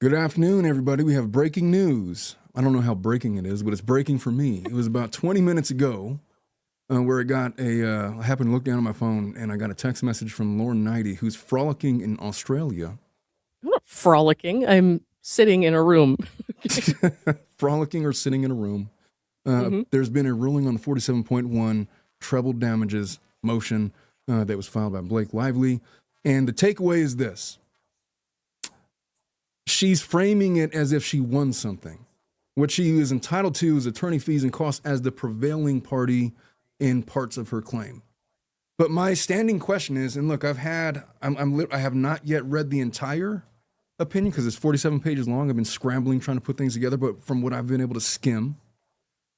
Good afternoon, everybody. We have breaking news. I don't know how breaking it is, but it's breaking for me. It was about 20 minutes ago where I happened to look down at my phone and I got a text message from Lauren Neidigh, who's frolicking in Australia. I'm not frolicking. I'm sitting in a room. Frolicking or sitting in a room. Mhm. There's been a ruling on the 47.1 treble damages motion that was filed by Blake Lively. And the takeaway is this. She's framing it as if she won something. What she is entitled to is attorney fees and costs as the prevailing party in parts of her claim. But my standing question is, and look, I have not yet read the entire opinion because it's 47 pages long. I've been scrambling trying to put things together, but from what I've been able to skim,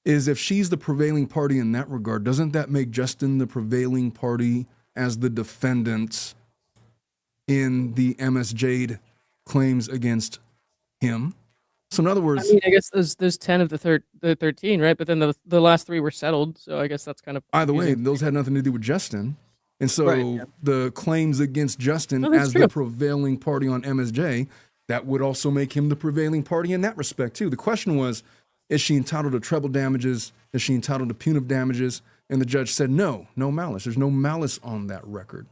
is if she's the prevailing party in that regard, doesn't that make Justin the prevailing party as the defendant in the MS Jade claims against him? So in other I words, mean, I guess there's 10 of the 13, right? But then the last 3 were settled, so I guess that's kind of either way, confusing. those had nothing to do with Justin. And Right. so Yeah. the claims against Justin No, that's as the true. prevailing party on MSJ, that would also make him the prevailing party in that respect too. The question was, is she entitled to treble damages? Is she entitled to punitive damages? And the judge said, no malice. There's no malice on that record.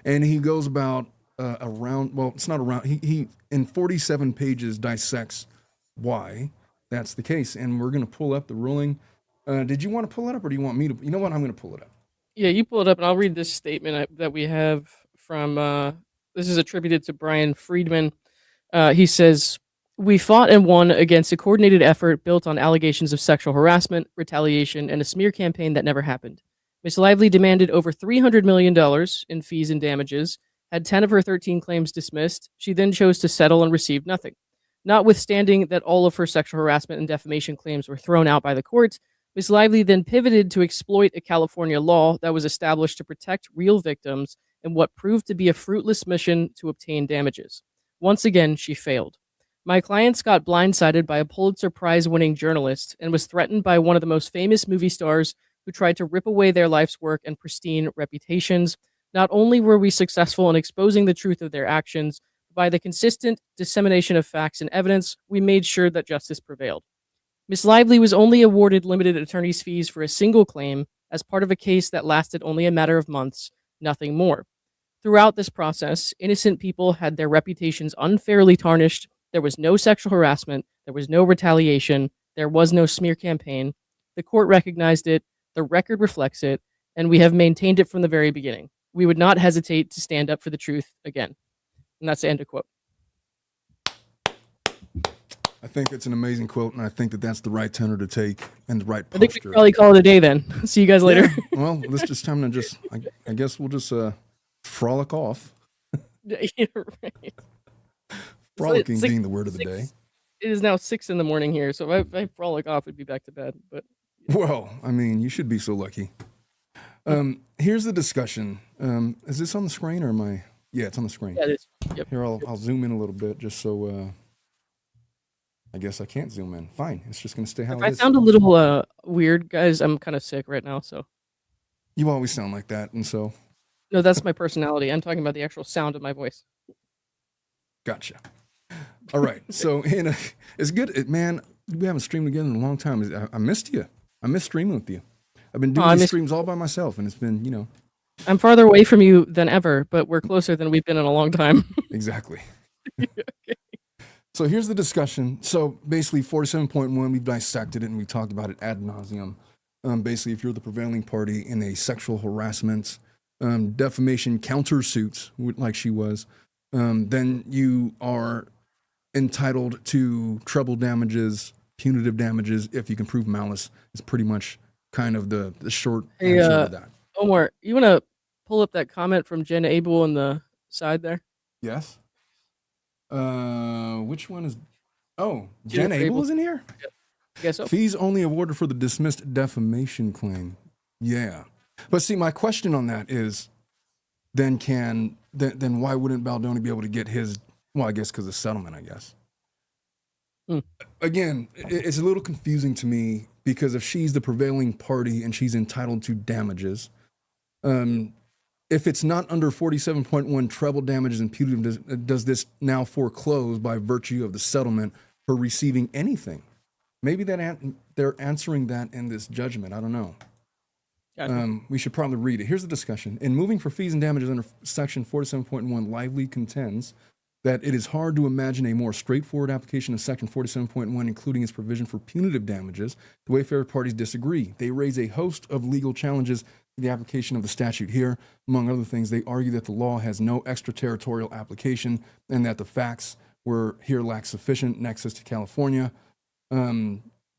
And he goes about it's not around, he in 47 pages dissects why that's the case. And we're going to pull up the ruling. Did you want to pull it up or do you want me to? You know what? I'm going to pull it up. Yeah, you pull it up, and I'll read this statement that we have from. This is attributed to Brian Friedman. He says, "We fought and won against a coordinated effort built on allegations of sexual harassment, retaliation, and a smear campaign that never happened. Miss Lively demanded over $300 million in fees and damages, had 10 of her 13 claims dismissed. She then chose to settle and received nothing. Notwithstanding that all of her sexual harassment and defamation claims were thrown out by the court, Miss Lively then pivoted to exploit a California law that was established to protect real victims in what proved to be a fruitless mission to obtain damages. Once again, she failed. My clients got blindsided by a Pulitzer Prize winning journalist and was threatened by one of the most famous movie stars who tried to rip away their life's work and pristine reputations. Not only were we successful in exposing the truth of their actions, but by the consistent dissemination of facts and evidence, we made sure that justice prevailed. Miss Lively was only awarded limited attorney's fees for a single claim as part of a case that lasted only a matter of months, nothing more. Throughout this process, innocent people had their reputations unfairly tarnished. There was no sexual harassment, there was no retaliation, there was no smear campaign. The court recognized it, the record reflects it, and we have maintained it from the very beginning. We would not hesitate to stand up for the truth again." And that's the end of quote. I think it's an amazing quote, and I think that that's the right tenor to take and the right I think we posture. can probably call it a day then. See you guys later. Yeah, well, this just time to I guess we'll just frolic off. Yeah, right. Frolicking Six- being the word of the day. It is now 6 in the morning here, so if I frolic off, we'd be back to bed. But Well, I mean, you should be so lucky. Here's the discussion. Is this on the screen or am I? Yeah, it's on the screen. yeah, it is. Yep. Here, I'll zoom in a little bit just so. I guess I can't zoom in. Fine, it's just gonna stay how If it I is. sound a little weird, guys, I'm kind of sick right now. So You always sound like that, and so no, that's my personality. I'm talking about the actual sound of my voice. gotcha. All right, so it's good, man. We haven't streamed together in a long time. I missed you. I missed streaming with you. I've been doing these streams all by myself, and it's been, I'm farther away from you than ever, but we're closer than we've been in a long time. exactly. Okay. So here's the discussion. So basically, 47.1, we've dissected it and we talked about it ad nauseum. Basically, if you're the prevailing party in a sexual harassment, defamation countersuit, like she was, then you are entitled to treble damages, punitive damages, if you can prove malice. Is pretty much kind of the short Hey, answer to that. Omar, you want to pull up that comment from Jen Abel on the side there? Yes. Which one is? Oh, Jen Abel is in here. I guess so. Fees only awarded for the dismissed defamation claim. Yeah, but see, my question on that is, then why wouldn't Baldoni be able to get his? Well, I guess because of settlement. I guess. Again, it's a little confusing to me because if she's the prevailing party and she's entitled to damages, if it's not under 47.1 treble damages and punitive, does this now foreclose by virtue of the settlement for receiving anything? Maybe they're answering that in this judgment. I don't know. Gotcha. We should probably read it. Here's the discussion. In moving for fees and damages under Section 47.1, Lively contends that it is hard to imagine a more straightforward application of Section 47.1, including its provision for punitive damages. The Wayfarer parties disagree. They raise a host of legal challenges to the application of the statute here. Among other things, they argue that the law has no extraterritorial application and that the facts were here lack sufficient nexus to California.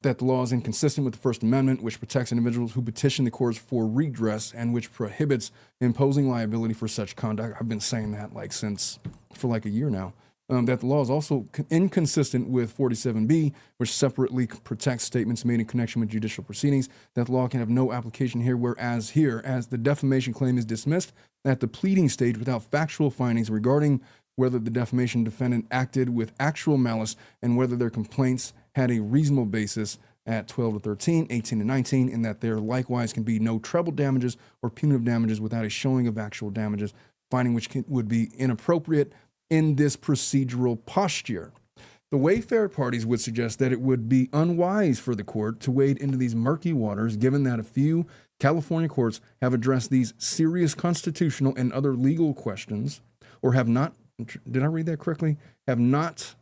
That the law is inconsistent with the First Amendment, which protects individuals who petition the courts for redress and which prohibits imposing liability for such conduct. I've been saying that for like a year now. That the law is also inconsistent with 47B, which separately protects statements made in connection with judicial proceedings. That the law can have no application here, whereas here, as the defamation claim is dismissed at the pleading stage without factual findings regarding whether the defamation defendant acted with actual malice and whether their complaints had a reasonable basis at 12 to 13, 18 to 19, and that there likewise can be no treble damages or punitive damages without a showing of actual damages, finding which would be inappropriate in this procedural posture. The Wayfarer parties would suggest that it would be unwise for the court to wade into these murky waters, given that a few California courts have addressed these serious constitutional and other legal questions, or have not, did I read that correctly? Have not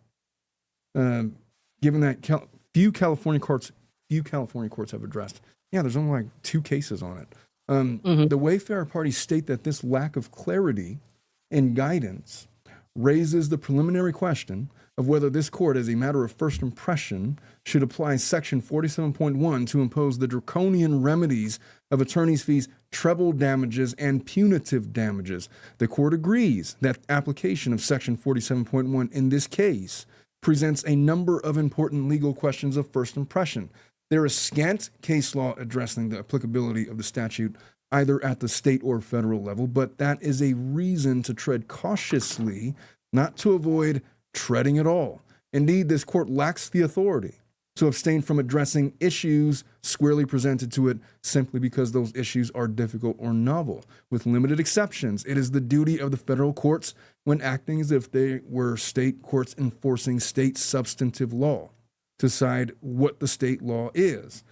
given that few California courts have addressed. Yeah, there's only like 2 cases on it. The Wayfarer parties state that this lack of clarity and guidance raises the preliminary question of whether this court, as a matter of first impression, should apply Section 47.1 to impose the draconian remedies of attorney's fees, treble damages, and punitive damages. The court agrees that application of Section 47.1 in this case presents a number of important legal questions of first impression. There is scant case law addressing the applicability of the statute either at the state or federal level, but that is a reason to tread cautiously, not to avoid treading at all. Indeed, this court lacks the authority to abstain from addressing issues squarely presented to it simply because those issues are difficult or novel. With limited exceptions, it is the duty of the federal courts, when acting as if they were state courts enforcing state substantive law, to decide what the state law is.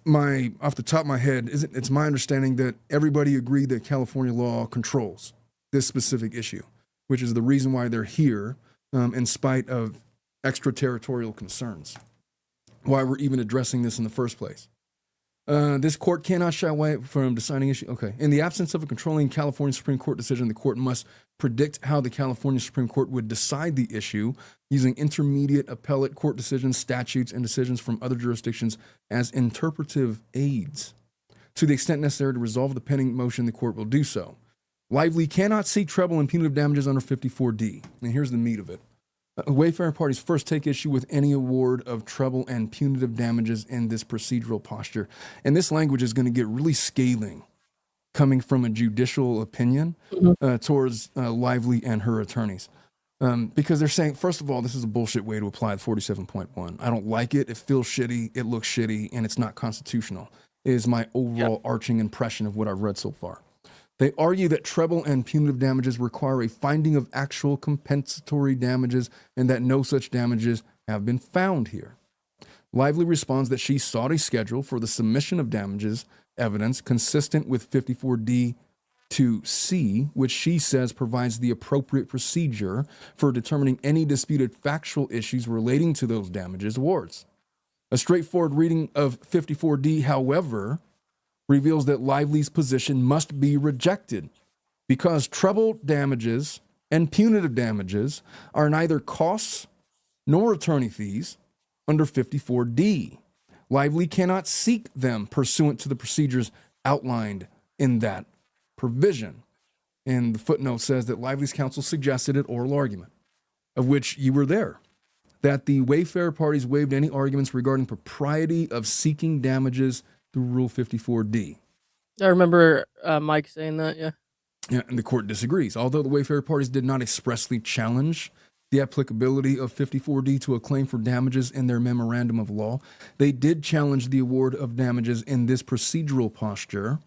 Off the top of my head, it's my understanding that everybody agreed that California law controls this specific issue, which is the reason why they're here, in spite of extraterritorial concerns, why we're even addressing this in the first place. This court cannot shy away from deciding issue. Okay. In the absence of a controlling California Supreme Court decision, the court must predict how the California Supreme Court would decide the issue using intermediate appellate court decisions, statutes, and decisions from other jurisdictions as interpretive aids. To the extent necessary to resolve the pending motion, the court will do so. Lively cannot seek treble and punitive damages under 54D. And here's the meat of it. Wayfarer parties first take issue with any award of treble and punitive damages in this procedural posture. And this language is going to get really scathing coming from a judicial opinion towards Lively and her attorneys. Because they're saying, first of all, this is a bullshit way to apply the 47.1. I don't like it. It feels shitty. It looks shitty. And it's not constitutional, is my overall arching impression of what I've read so far. They argue that treble and punitive damages require a finding of actual compensatory damages and that no such damages have been found here. Lively responds that she sought a schedule for the submission of damages evidence consistent with 54D to C, which she says provides the appropriate procedure for determining any disputed factual issues relating to those damages awards. A straightforward reading of 54D, however, reveals that Lively's position must be rejected because treble damages and punitive damages are neither costs nor attorney fees under 54D. Lively cannot seek them pursuant to the procedures outlined in that provision. And the footnote says that Lively's counsel suggested at oral argument, of which you were there, that the Wayfarer parties waived any arguments regarding propriety of seeking damages through Rule 54D. I remember Mike saying that, yeah. Yeah, and the court disagrees. Although the Wayfarer parties did not expressly challenge the applicability of 54D to a claim for damages in their memorandum of law, they did challenge the award of damages in this procedural posture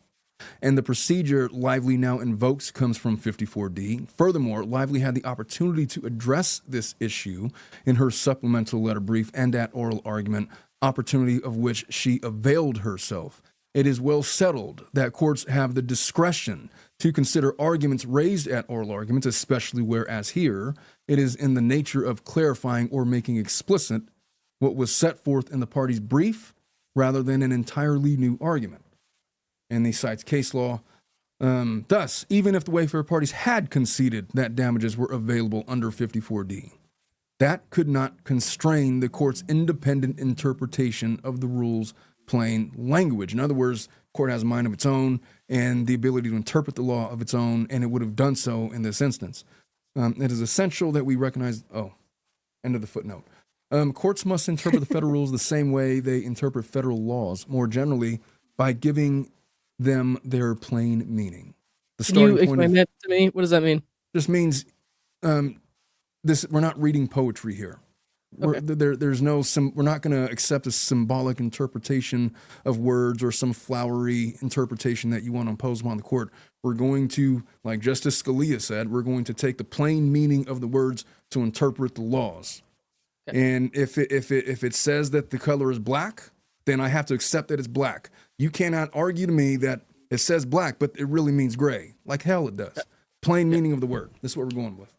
And the procedure Lively now invokes comes from 54D. Furthermore, Lively had the opportunity to address this issue in her supplemental letter brief and at oral argument, opportunity of which she availed herself. It is well settled that courts have the discretion to consider arguments raised at oral arguments, especially where, as here, it is in the nature of clarifying or making explicit what was set forth in the party's brief rather than an entirely new argument. And he cites case law. Thus, even if the Wayfarer parties had conceded that damages were available under 54D, that could not constrain the court's independent interpretation of the rule's plain language. In other words, the court has a mind of its own and the ability to interpret the law of its own, and it would have done so in this instance. It is essential that we recognize, end of the footnote. Courts must interpret the federal rules the same way they interpret federal laws, more generally by giving them their plain meaning. Can you explain that to me? What does that mean? Just means we're not reading poetry here. Okay. There's no we're not going to accept a symbolic interpretation of words or some flowery interpretation that you want to impose upon the court. We're going to, like Justice Scalia said, we're going to take the plain meaning of the words to interpret the laws. Okay. And if it says that the color is black, then I have to accept that it's black. You cannot argue to me that it says black, but it really means gray. Like hell it does. Plain meaning of the word. This is what we're going with.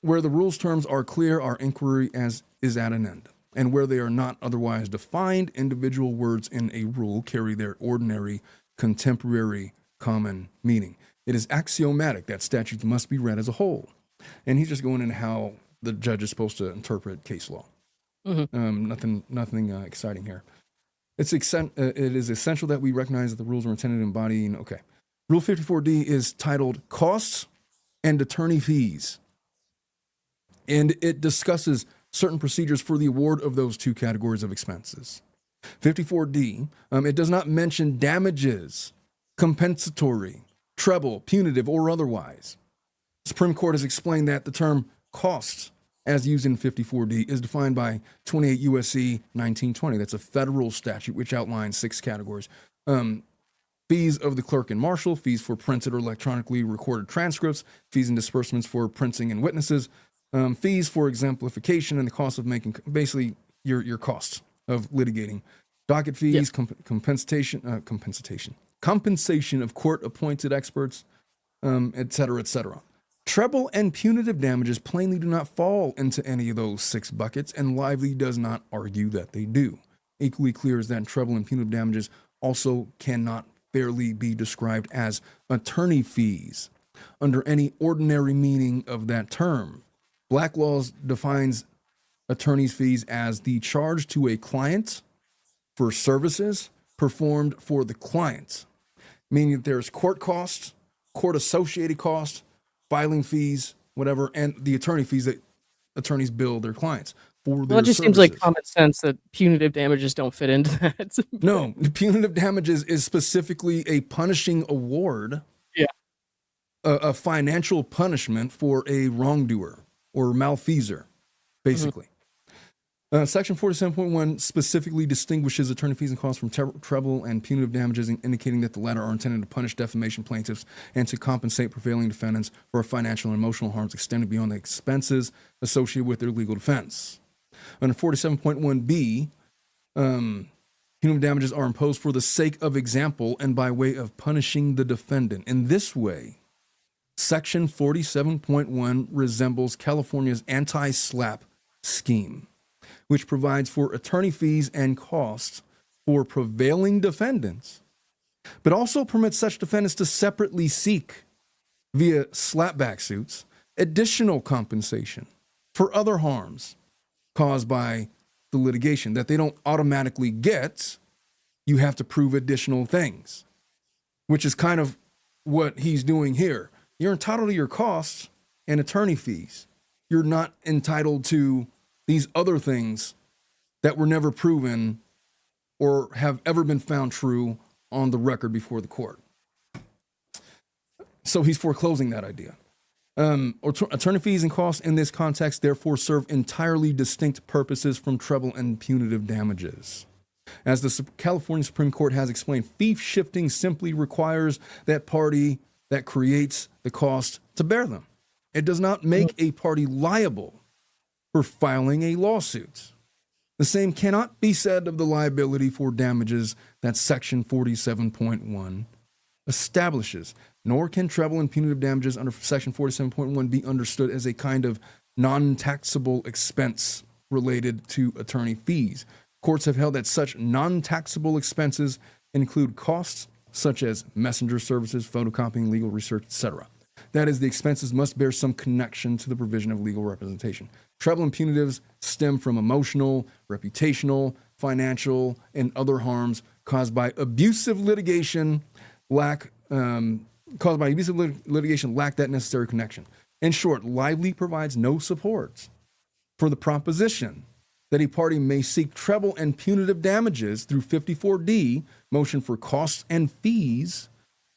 Where the rule's terms are clear, our inquiry is at an end. And where they are not otherwise defined, individual words in a rule carry their ordinary, contemporary, common meaning. It is axiomatic that statutes must be read as a whole. And he's just going into how the judge is supposed to interpret case law. Mm-hmm. Nothing exciting here. It is essential that we recognize that the rules are intended to embody. Okay. Rule 54D is titled Costs and Attorney Fees. And it discusses certain procedures for the award of those two categories of expenses. 54D, it does not mention damages, compensatory, treble, punitive, or otherwise. The Supreme Court has explained that the term costs, as used in 54D, is defined by 28 U.S.C. 1920. That's a federal statute which outlines 6 categories. Fees of the clerk and marshal, fees for printed or electronically recorded transcripts, fees and disbursements for printing and witnesses, fees for exemplification, and the cost of making, basically your costs of litigating, docket fees, compensation of court-appointed experts, et cetera, et cetera. Treble and punitive damages plainly do not fall into any of those 6 buckets, and Lively does not argue that they do. Equally clear is that treble and punitive damages also cannot fairly be described as attorney fees under any ordinary meaning of that term. Black laws defines attorney's fees as the charge to a client for services performed for the client, meaning that there's court costs, court-associated costs, filing fees, whatever, and the attorney fees that attorneys bill their clients for their services. Well, it just seems like common sense that punitive damages don't fit into that. No, punitive damages is specifically a punishing award, a financial punishment for a wrongdoer or malfeasor, basically. Mm-hmm. Section 47.1 specifically distinguishes attorney fees and costs from treble and punitive damages, indicating that the latter are intended to punish defamation plaintiffs and to compensate prevailing defendants for financial and emotional harms extended beyond the expenses associated with their legal defense. Under 47.1b, punitive damages are imposed for the sake of example and by way of punishing the defendant. In this way, Section 47.1 resembles California's anti-SLAPP scheme, which provides for attorney fees and costs for prevailing defendants, but also permits such defendants to separately seek, via slapback suits, additional compensation for other harms caused by the litigation that they don't automatically get. You have to prove additional things, which is kind of what he's doing here. You're entitled to your costs and attorney fees. You're not entitled to these other things that were never proven or have ever been found true on the record before the court. So he's foreclosing that idea. Attorney fees and costs in this context therefore serve entirely distinct purposes from treble and punitive damages. As the California Supreme Court has explained, fee shifting simply requires that party that creates the cost to bear them. It does not make a party liable for filing a lawsuit. The same cannot be said of the liability for damages that Section 47.1 establishes, nor can treble and punitive damages under Section 47.1 be understood as a kind of non-taxable expense related to attorney fees. Courts have held that such non-taxable expenses include costs such as messenger services, photocopying, legal research, etc. That is, the expenses must bear some connection to the provision of legal representation. Treble and punitives stem from emotional, reputational, financial, and other harms caused by abusive litigation lack that necessary connection. In short, Lively provides no support for the proposition that a party may seek treble and punitive damages through 54D, motion for costs and fees,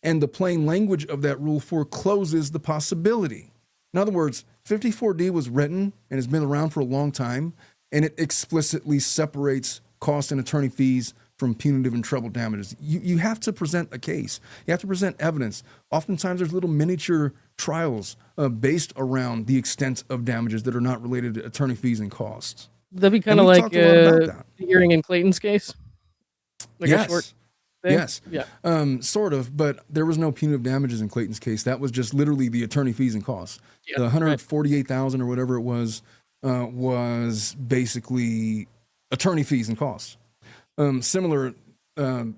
and the plain language of that rule forecloses the possibility. In other words, 54D was written and has been around for a long time, and it explicitly separates cost and attorney fees from punitive and treble damages. You have to present a case. You have to present evidence. Oftentimes there's little miniature trials based around the extent of damages that are not related to attorney fees and costs. That'd be kind of like the hearing in Clayton's case? Like yes. A short thing? Yes. Yeah. Sort of, but there was no punitive damages in Clayton's case. That was just literally the attorney fees and costs. Yeah, The 148,000 or whatever it was basically attorney fees and costs. Similar, in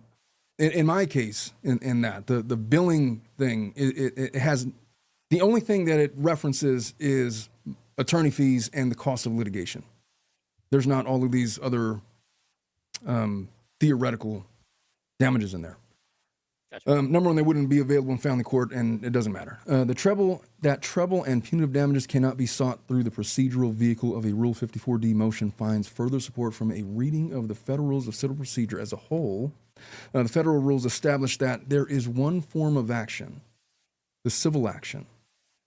my case, in that the billing thing, it has the only thing that it references is attorney fees and the cost of litigation. There's not all of these other theoretical damages in there. Gotcha. Number one, they wouldn't be available in family court, and it doesn't matter. Treble and punitive damages cannot be sought through the procedural vehicle of a Rule 54D motion finds further support from a reading of the Federal Rules of Civil Procedure as a whole. The federal rules establish that there is one form of action, the civil action,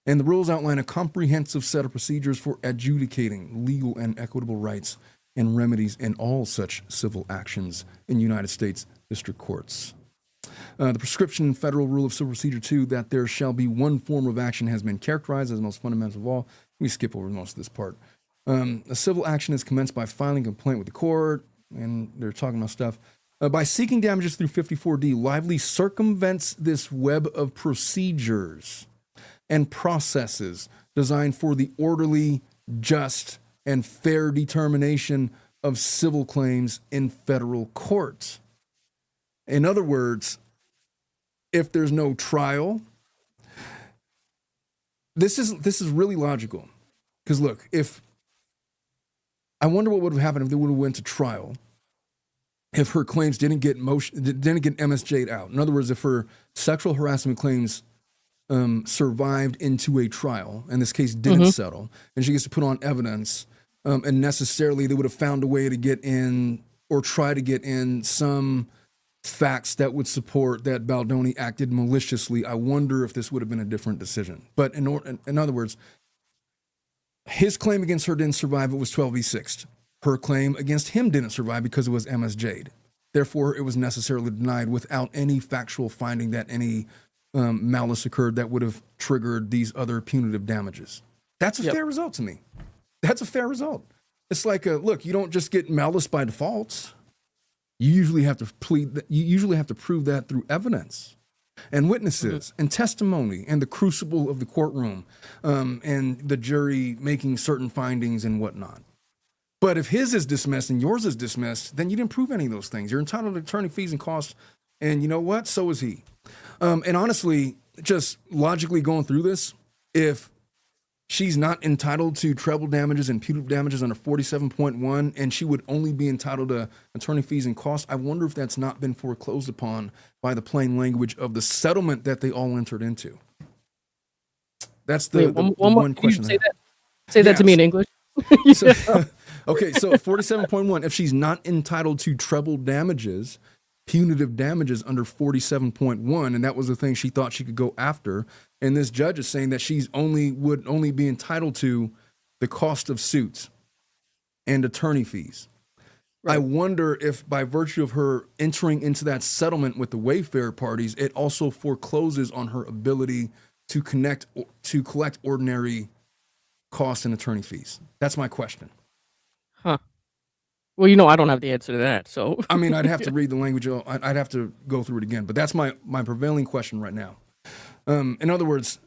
and the rules outline a comprehensive set of procedures for adjudicating legal and equitable rights and remedies in all such civil actions in United States district courts. The prescription in Federal Rule of Civil Procedure 2 that there shall be one form of action has been characterized as the most fundamental of all. We skip over most of this part. A civil action is commenced by filing a complaint with the court, and they're talking about stuff. By seeking damages through 54D, Lively circumvents this web of procedures and processes designed for the orderly, just, and fair determination of civil claims in federal courts. In other words, if there's no trial, this is really logical. Because look, I wonder what would have happened if they would have went to trial, if her claims didn't get MSJ'd out. In other words, if her sexual harassment claims survived into a trial, and this case didn't settle, and she gets to put on evidence, and necessarily they would have found a way to get in or try to get in some facts that would support that Baldoni acted maliciously. I wonder if this would have been a different decision. But in other words, his claim against her didn't survive. It was 12v6. Her claim against him didn't survive because it was MSJ'd. Therefore, it was necessarily denied without any factual finding that any malice occurred that would have triggered these other punitive damages. That's a fair result to me. That's a fair result. It's like, look, you don't just get malice by default. You usually have to prove that through evidence and witnesses and testimony and the crucible of the courtroom and the jury making certain findings and whatnot. But if his is dismissed and yours is dismissed, then you didn't prove any of those things. You're entitled to attorney fees and costs, and you know what? So is he. And honestly, just logically going through this, if she's not entitled to treble damages and punitive damages under 47.1, and she would only be entitled to attorney fees and costs, I wonder if that's not been foreclosed upon by the plain language of the settlement that they all entered into. That's the one question. Say that to me in English. Okay, so 47.1, if she's not entitled to treble damages, punitive damages under 47.1, and that was the thing she thought she could go after, and this judge is saying that would only be entitled to the cost of suits and attorney fees. I Right. wonder if by virtue of her entering into that settlement with the Wayfarer parties, it also forecloses on her ability to collect ordinary costs and attorney fees. That's my question. Huh. Well, I don't have the answer to that. So I mean, I'd have to read the language. I'd have to go through it again, but that's my prevailing question right now. In other words,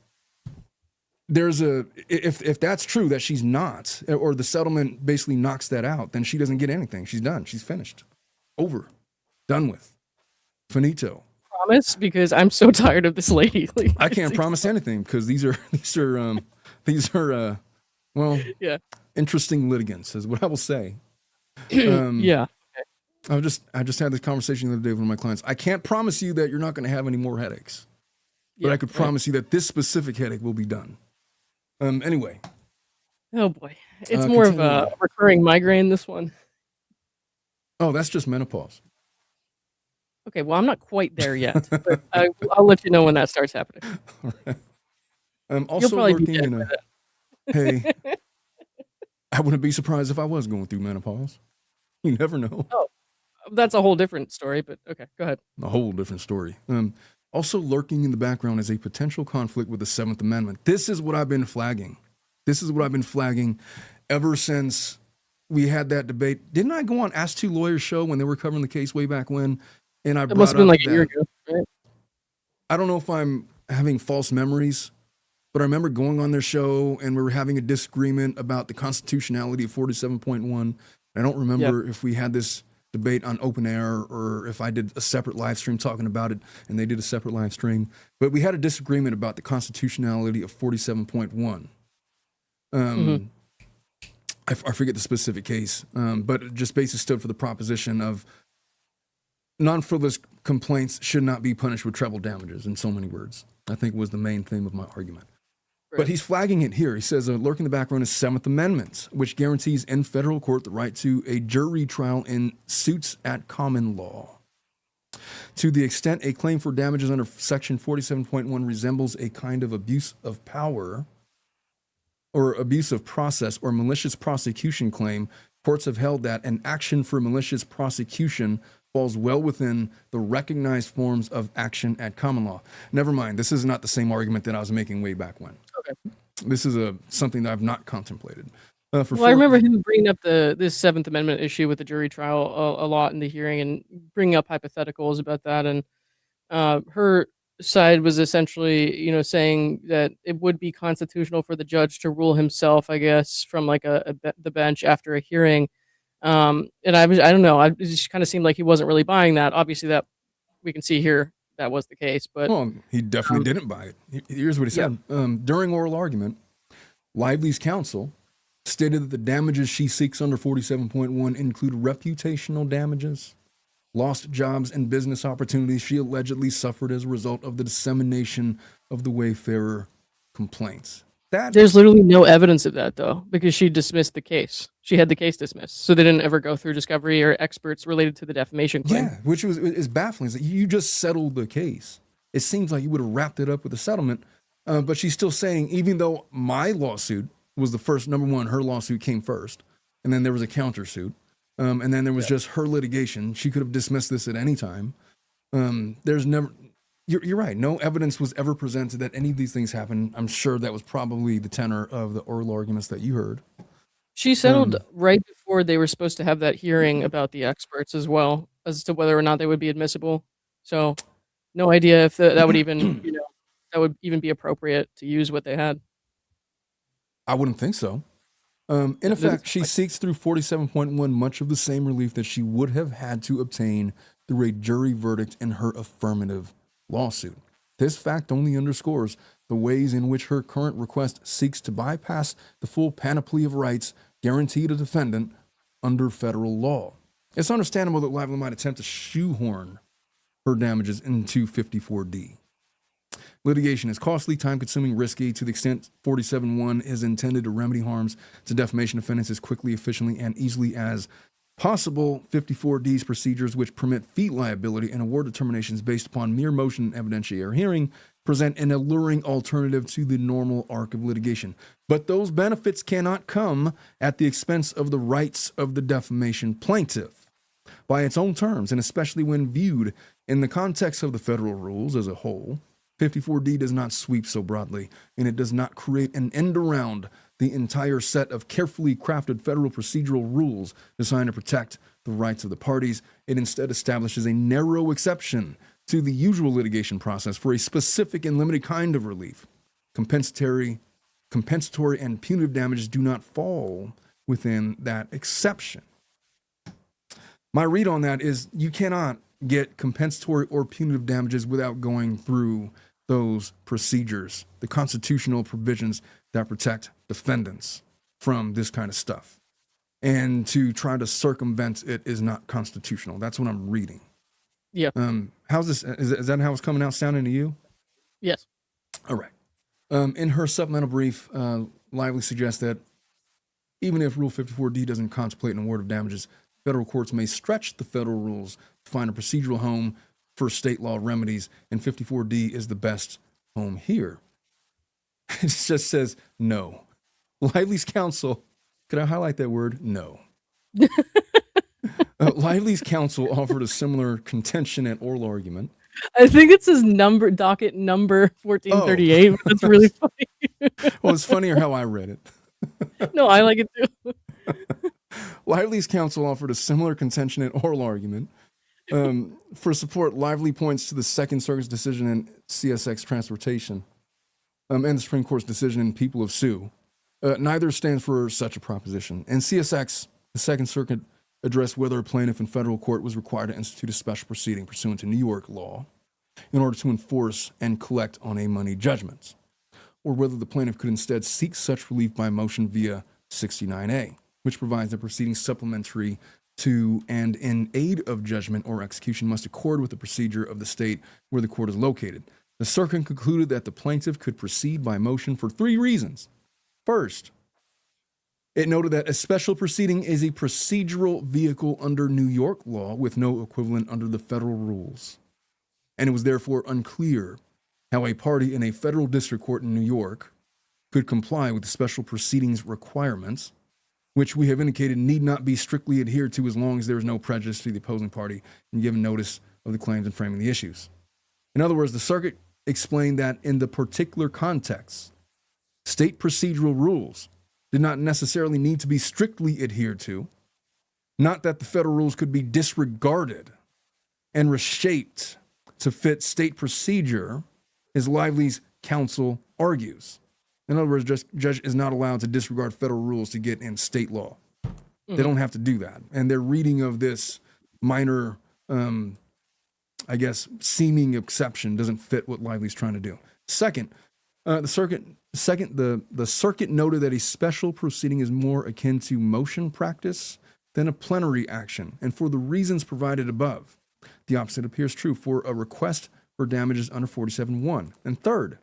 if that's true that she's not, or the settlement basically knocks that out, then she doesn't get anything. She's done. She's finished. Over. Done with. Finito. promise because I'm so tired of this lady. Like, I can't promise anything because these are well, yeah. interesting litigants is what I will say. Yeah. I just had this conversation the other day with one of my clients. I can't promise you that you're not going to have any more headaches, but Yeah, I could promise you that this specific headache will be done. Anyway, Oh boy, it's more of a continuing. recurring migraine. This one. Oh, that's just menopause. Okay, well, I'm not quite there yet, but I'll let you know when that starts happening. All right. I'm You'll also probably be working dead in by a. then. Hey, I wouldn't be surprised if I was going through menopause. You never know. Oh, that's a whole different story. But okay, go ahead. A whole different story. Also lurking in the background is a potential conflict with the Seventh Amendment. This is what I've been flagging. Ever since we had that debate. Didn't I go on Ask Two Lawyers show when they were covering the case way back when? And I It must brought have been up like a year ago, right? I don't know if I'm having false memories, but I remember going on their show and we were having a disagreement about the constitutionality of 47.1. I don't remember if we had this debate on open air or if I did a separate live stream talking about it and they did a separate live stream. But we had a disagreement about the constitutionality of 47.1. I forget the specific case, but it just basically stood for the proposition of non-frivolous complaints should not be punished with treble damages, in so many words. I think was the main theme of my argument. Right. But he's flagging it here. He says, lurking in the background is Seventh Amendment, which guarantees in federal court the right to a jury trial in suits at common law. To the extent a claim for damages under Section 47.1 resembles a kind of abuse of power or abuse of process or malicious prosecution claim, courts have held that an action for malicious prosecution falls well within the recognized forms of action at common law. Never mind, this is not the same argument that I was making way back when. Okay. This is something that I've not contemplated. I remember him bringing up this Seventh Amendment issue with the jury trial a lot in the hearing and bringing up hypotheticals about that. And her side was essentially, saying that it would be constitutional for the judge to rule himself, I guess, from like the bench after a hearing. And I don't know, it just kind of seemed like he wasn't really buying that. Obviously, that we can see here that was the case, but well, he definitely didn't buy it. Here's what he said. During oral argument, Lively's counsel stated that the damages she seeks under 47.1 include reputational damages, lost jobs and business opportunities she allegedly suffered as a result of the dissemination of the Wayfarer complaints. There's literally no evidence of that, though, because she dismissed the case. She had the case dismissed, so they didn't ever go through discovery or experts related to the defamation claim. Yeah, which is baffling. Is that you just settled the case. It seems like you would have wrapped it up with a settlement, but she's still saying, even though my lawsuit was the first, number one, her lawsuit came first, and then there was a countersuit, and then there was just her litigation. She could have dismissed this at any time. There's never... You're right. No evidence was ever presented that any of these things happened. I'm sure that was probably the tenor of the oral arguments that you heard. She settled right before they were supposed to have that hearing about the experts as well, as to whether or not they would be admissible. So, no idea if that would even, that would even be appropriate to use what they had. I wouldn't think so. In effect, she seeks through 47.1 much of the same relief that she would have had to obtain through a jury verdict in her affirmative lawsuit. This fact only underscores the ways in which her current request seeks to bypass the full panoply of rights guaranteed a defendant under federal law. It's understandable that Lively might attempt to shoehorn her damages into 54D. Litigation is costly, time-consuming, risky. To the extent 47.1 is intended to remedy harms to defamation offenders as quickly, efficiently, and easily as possible, 54D's procedures, which permit fee liability and award determinations based upon mere motion and evidentiary hearing, present an alluring alternative to the normal arc of litigation. But those benefits cannot come at the expense of the rights of the defamation plaintiff. By its own terms, and especially when viewed in the context of the federal rules as a whole, 54D does not sweep so broadly, and it does not create an end around the entire set of carefully crafted federal procedural rules designed to protect the rights of the parties. It instead establishes a narrow exception to the usual litigation process for a specific and limited kind of relief. Compensatory and punitive damages do not fall within that exception. My read on that is you cannot get compensatory or punitive damages without going through those procedures, the constitutional provisions that protect defendants from this kind of stuff. And to try to circumvent it is not constitutional. That's what I'm reading. Yeah. How's this? Is that how it's coming out sounding to you? Yes. All right. In her supplemental brief, Lively suggests that even if Rule 54D doesn't contemplate an award of damages, federal courts may stretch the federal rules to find a procedural home for state law remedies, and 54D is the best home here. It just says no. Lively's counsel, could I highlight that word? No. Lively's counsel offered a similar contention at oral argument. I think it says docket number 1438. Oh. That's really funny. Well, it's funnier how I read it. No, I like it too. Lively's counsel offered a similar contention at oral argument. For support, Lively points to the Second Circuit's decision in CSX Transportation and the Supreme Court's decision in People of Sioux. Neither stands for such a proposition. In CSX, the Second Circuit addressed whether a plaintiff in federal court was required to institute a special proceeding pursuant to New York law in order to enforce and collect on a money judgment, or whether the plaintiff could instead seek such relief by motion via 69A, which provides that proceedings supplementary to and in aid of judgment or execution must accord with the procedure of the state where the court is located. The circuit concluded that the plaintiff could proceed by motion for 3 reasons. First, it noted that a special proceeding is a procedural vehicle under New York law with no equivalent under the federal rules, and it was therefore unclear how a party in a federal district court in New York could comply with the special proceedings requirements, which we have indicated need not be strictly adhered to as long as there is no prejudice to the opposing party and given notice of the claims and framing the issues. In other words, the circuit explained that in the particular context, state procedural rules did not necessarily need to be strictly adhered to, not that the federal rules could be disregarded and reshaped to fit state procedure, as Lively's counsel argues. In other words, judge is not allowed to disregard federal rules to get in state law. They don't have to do that. And their reading of this minor, seeming exception doesn't fit what Lively's trying to do. Second, the circuit noted that a special proceeding is more akin to motion practice than a plenary action. And for the reasons provided above, the opposite appears true for a request for damages under 47(1). And third,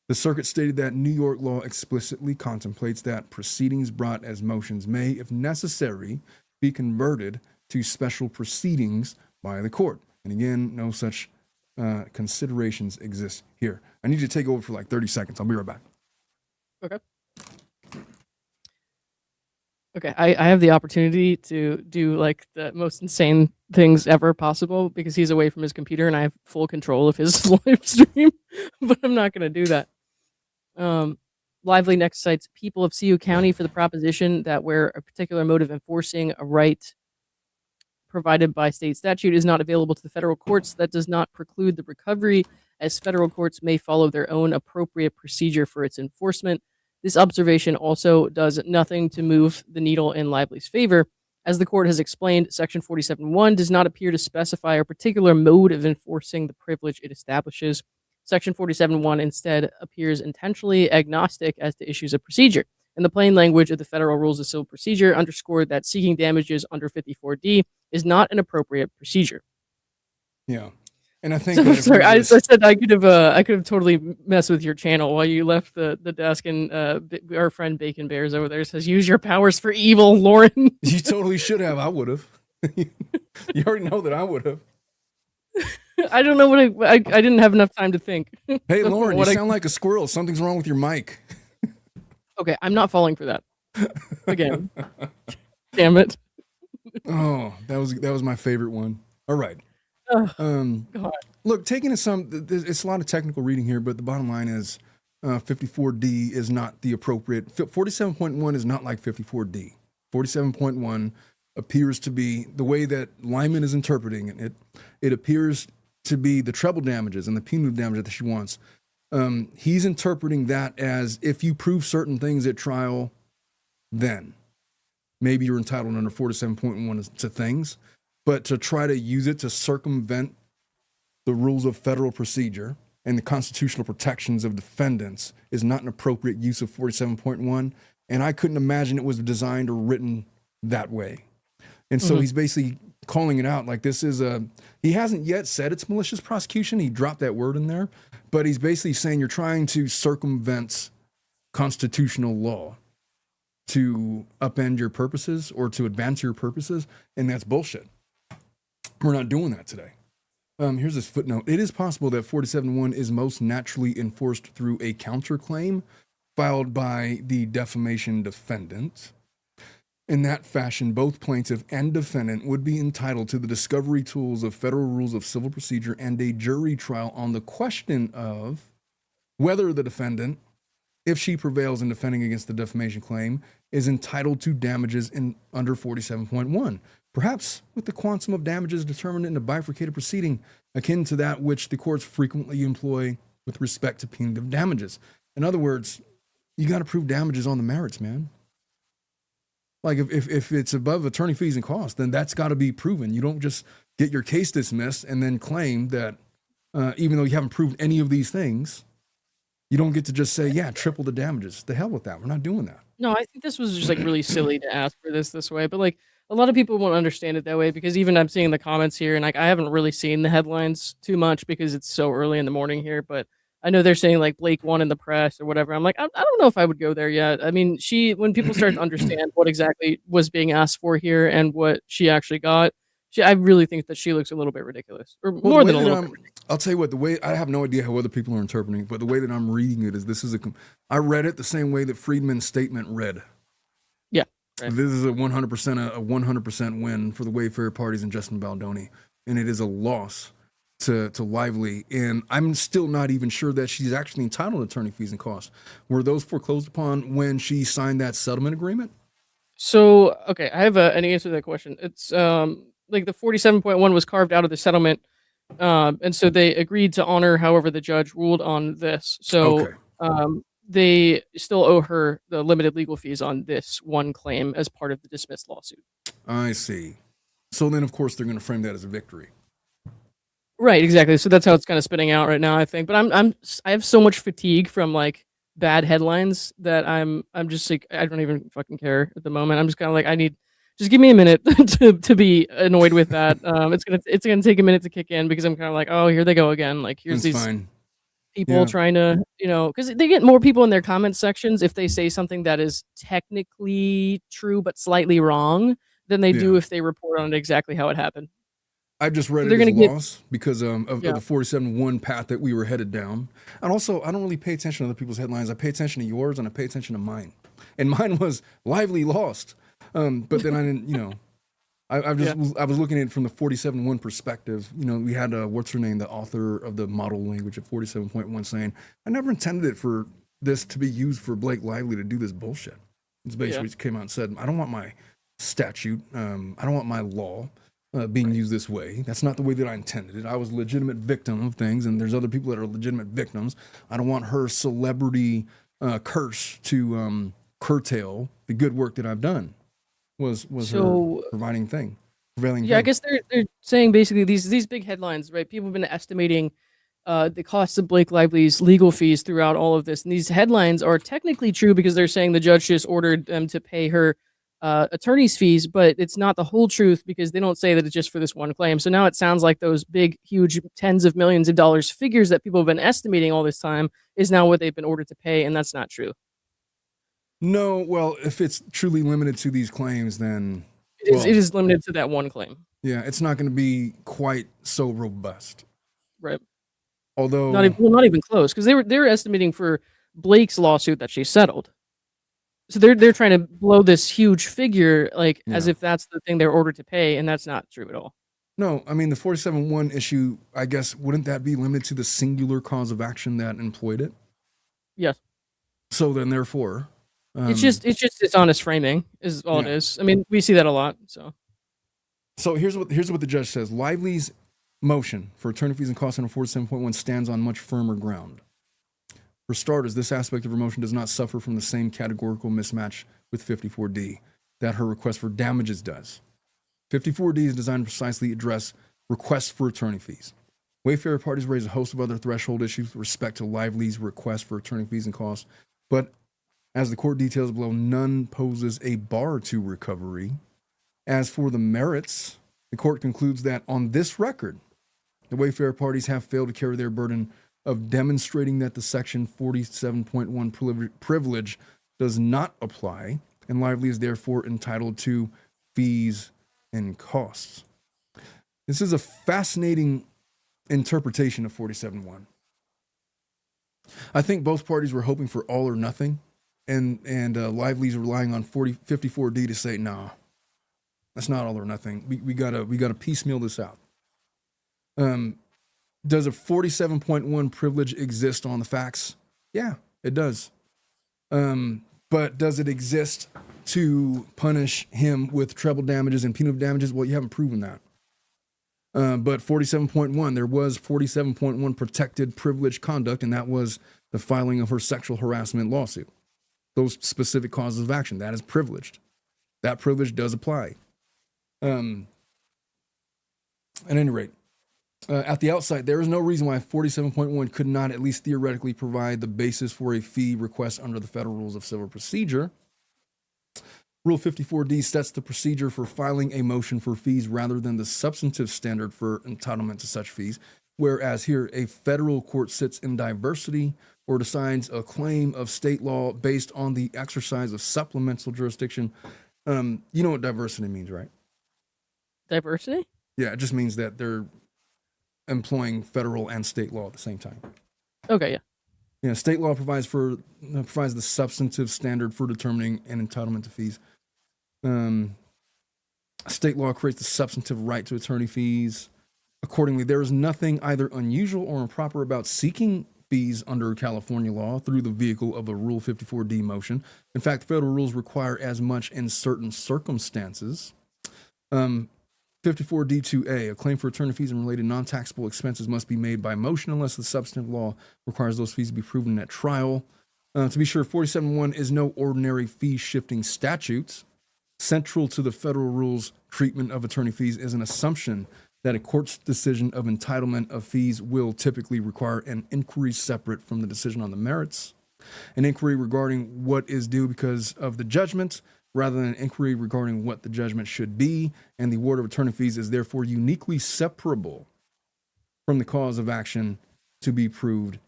the circuit stated that New York law explicitly contemplates that proceedings brought as motions may, if necessary, be converted to special proceedings by the court. And again, no such considerations exist here. I need you to take over for like 30 seconds. I'll be right back. Okay, I have the opportunity to do like the most insane things ever possible because he's away from his computer and I have full control of his live stream, but I'm not going to do that. Lively next cites People of Sioux County for the proposition that where a particular mode of enforcing a right provided by state statute is not available to the federal courts, that does not preclude the recovery, as federal courts may follow their own appropriate procedure for its enforcement. This observation also does nothing to move the needle in Lively's favor. As the court has explained, Section 47(1) does not appear to specify a particular mode of enforcing the privilege it establishes. Section 47(1) instead appears intentionally agnostic as to issues of procedure. And the plain language of the Federal Rules of Civil Procedure underscored that seeking damages under 54D is not an appropriate procedure. Yeah. And I think sorry, I said I could have totally messed with your channel while you left the desk, and our friend Bacon Bears over there says, "Use your powers for evil, Lauren." You totally should have. I would have. You already know that I would have. I don't know what I didn't have enough time to think. Hey, Lauren, you sound like a squirrel. Something's wrong with your mic. Okay, I'm not falling for that again. Damn it. Oh, that was my favorite one. All right. Oh, Um, God. Look, taking it's a lot of technical reading here, but the bottom line is 54D is not the appropriate. 47.1 is not like 54D. 47.1 appears to be the way that Liman is interpreting it. It appears to be the treble damages and the punitive damages that she wants. He's interpreting that as if you prove certain things at trial, then maybe you're entitled under 47.1 to things, but to try to use it to circumvent the rules of federal procedure and the constitutional protections of defendants is not an appropriate use of 47.1. And I couldn't imagine it was designed or written that way. And so he's basically calling it out like this is he hasn't yet said it's malicious prosecution. He dropped that word in there, but he's basically saying you're trying to circumvent constitutional law to upend your purposes or to advance your purposes. And that's bullshit. We're not doing that today. Here's this footnote. It is possible that 47.1 is most naturally enforced through a counterclaim filed by the defamation defendant. In that fashion, both plaintiff and defendant would be entitled to the discovery tools of federal rules of civil procedure and a jury trial on the question of whether the defendant, if she prevails in defending against the defamation claim, is entitled to damages under 47.1. Perhaps with the quantum of damages determined in a bifurcated proceeding, akin to that which the courts frequently employ with respect to punitive damages. In other words, you got to prove damages on the merits, man. Like if it's above attorney fees and costs, then that's got to be proven. You don't just get your case dismissed and then claim that even though you haven't proved any of these things, you don't get to just say, yeah, triple the damages. The hell with that. We're not doing that. No, I think this was just like really silly to ask for this way, but like a lot of people won't understand it that way because even I'm seeing the comments here and like I haven't really seen the headlines too much because it's so early in the morning here, but I know they're saying like Blake won in the press or whatever. I'm like, I don't know if I would go there yet. I mean, when people start to understand what exactly was being asked for here and what she actually got, I really think that she looks a little bit ridiculous or Well, more than a little bit ridiculous. I'll tell you what, the way I have no idea how other people are interpreting it, but the way that I'm reading it is I read it the same way that Friedman's statement read. Yeah. Right. This is a 100% win for the Wayfarer parties and Justin Baldoni, and it is a loss to Lively. And I'm still not even sure that she's actually entitled to attorney fees and costs. Were those foreclosed upon when she signed that settlement agreement? So, okay, I have an answer to that question. It's like the 47.1 was carved out of the settlement, and so they agreed to honor however the judge ruled on this. So, Okay. they still owe her the limited legal fees on this one claim as part of the dismissed lawsuit. I see. So then, of course, they're going to frame that as a victory. Right, exactly. So that's how it's kind of spinning out right now, I think. But I have so much fatigue from like bad headlines that I'm just like I don't even fucking care at the moment. I'm just kind of like just give me a minute to be annoyed with that. It's gonna take a minute to kick in because I'm kind of like, oh, here they go again. Like here's That's these fine. people trying to, because they get more people in their comment sections if they say something that is technically true but slightly wrong than they do if they report on it exactly how it happened. I just read They're it as gonna get loss because of the 47.1 path that we were headed down. And also, I don't really pay attention to other people's headlines. I pay attention to yours and I pay attention to mine. And mine was Lively lost. But then I didn't, I was looking at it from the 47.1 perspective. We had, what's her name, the author of the model language at 47.1 saying, I never intended it for this to be used for Blake Lively to do this bullshit. It's basically what came out and said, I don't want my statute, I don't want my law being used this way. That's not the way that I intended it. I was a legitimate victim of things, and there's other people that are legitimate victims. I don't want her celebrity curse to curtail the good work that I've done. Was her prevailing thing. I guess they're saying basically these big headlines, right? People have been estimating the costs of Blake Lively's legal fees throughout all of this, and these headlines are technically true because they're saying the judge just ordered them to pay her attorney's fees, but it's not the whole truth because they don't say that it's just for this one claim. So now it sounds like those big, huge tens of millions of dollars figures that people have been estimating all this time is now what they've been ordered to pay, and that's not true. No, well, if it's truly limited to these claims, then it is limited to that one claim. Yeah, it's not going to be quite so robust, right? Although not even close because they were estimating for Blake's lawsuit that she settled. So they're trying to blow this huge figure, like, as Yeah. if that's the thing they're ordered to pay, and that's not true at all. No, I mean, the 47.1 issue, I guess, wouldn't that be limited to the singular cause of action that employed it? Yes. So then, therefore, It's just dishonest framing is all it yeah. is. I mean, we see that a lot, so. So here's what the judge says. Lively's motion for attorney fees and costs under 47.1 stands on much firmer ground. For starters, this aspect of her motion does not suffer from the same categorical mismatch with 54D that her request for damages does. 54D is designed to precisely address requests for attorney fees. Wayfarer parties raise a host of other threshold issues with respect to Lively's request for attorney fees and costs, but as the court details below, none poses a bar to recovery. As for the merits, the court concludes that on this record, the Wayfarer parties have failed to carry their burden of demonstrating that the Section 47.1 privilege does not apply, and Lively is therefore entitled to fees and costs. This is a fascinating interpretation of 47.1. I think both parties were hoping for all or nothing, and Lively's relying on 54D to say, nah, that's not all or nothing. We gotta piecemeal this out. Does a 47.1 privilege exist on the facts? Yeah, it does. But does it exist to punish him with treble damages and punitive damages? Well, you haven't proven that. But 47.1, there was 47.1 protected privilege conduct, and that was the filing of her sexual harassment lawsuit. Those specific causes of action, that is privileged. That privilege does apply. At any rate, at the outside, there is no reason why 47.1 could not at least theoretically provide the basis for a fee request under the Federal Rules of Civil Procedure. Rule 54D sets the procedure for filing a motion for fees rather than the substantive standard for entitlement to such fees, whereas here a federal court sits in diversity or decides a claim of state law based on the exercise of supplemental jurisdiction. You know what diversity means, right? Diversity? Yeah, it just means that they're employing federal and state law at the same time. Okay, yeah. Yeah, state law provides the substantive standard for determining an entitlement to fees. State law creates the substantive right to attorney fees. Accordingly, there is nothing either unusual or improper about seeking fees under California law through the vehicle of a Rule 54D motion. In fact, federal rules require as much in certain circumstances. 54D2A, a claim for attorney fees and related non-taxable expenses must be made by motion unless the substantive law requires those fees to be proven at trial. To be sure, 47.1 is no ordinary fee-shifting statute. Central to the federal rules treatment of attorney fees is an assumption that a court's decision of entitlement of fees will typically require an inquiry separate from the decision on the merits, an inquiry regarding what is due because of the judgment, rather than an inquiry regarding what the judgment should be, and the award of attorney fees is therefore uniquely separable from the cause of action to be proved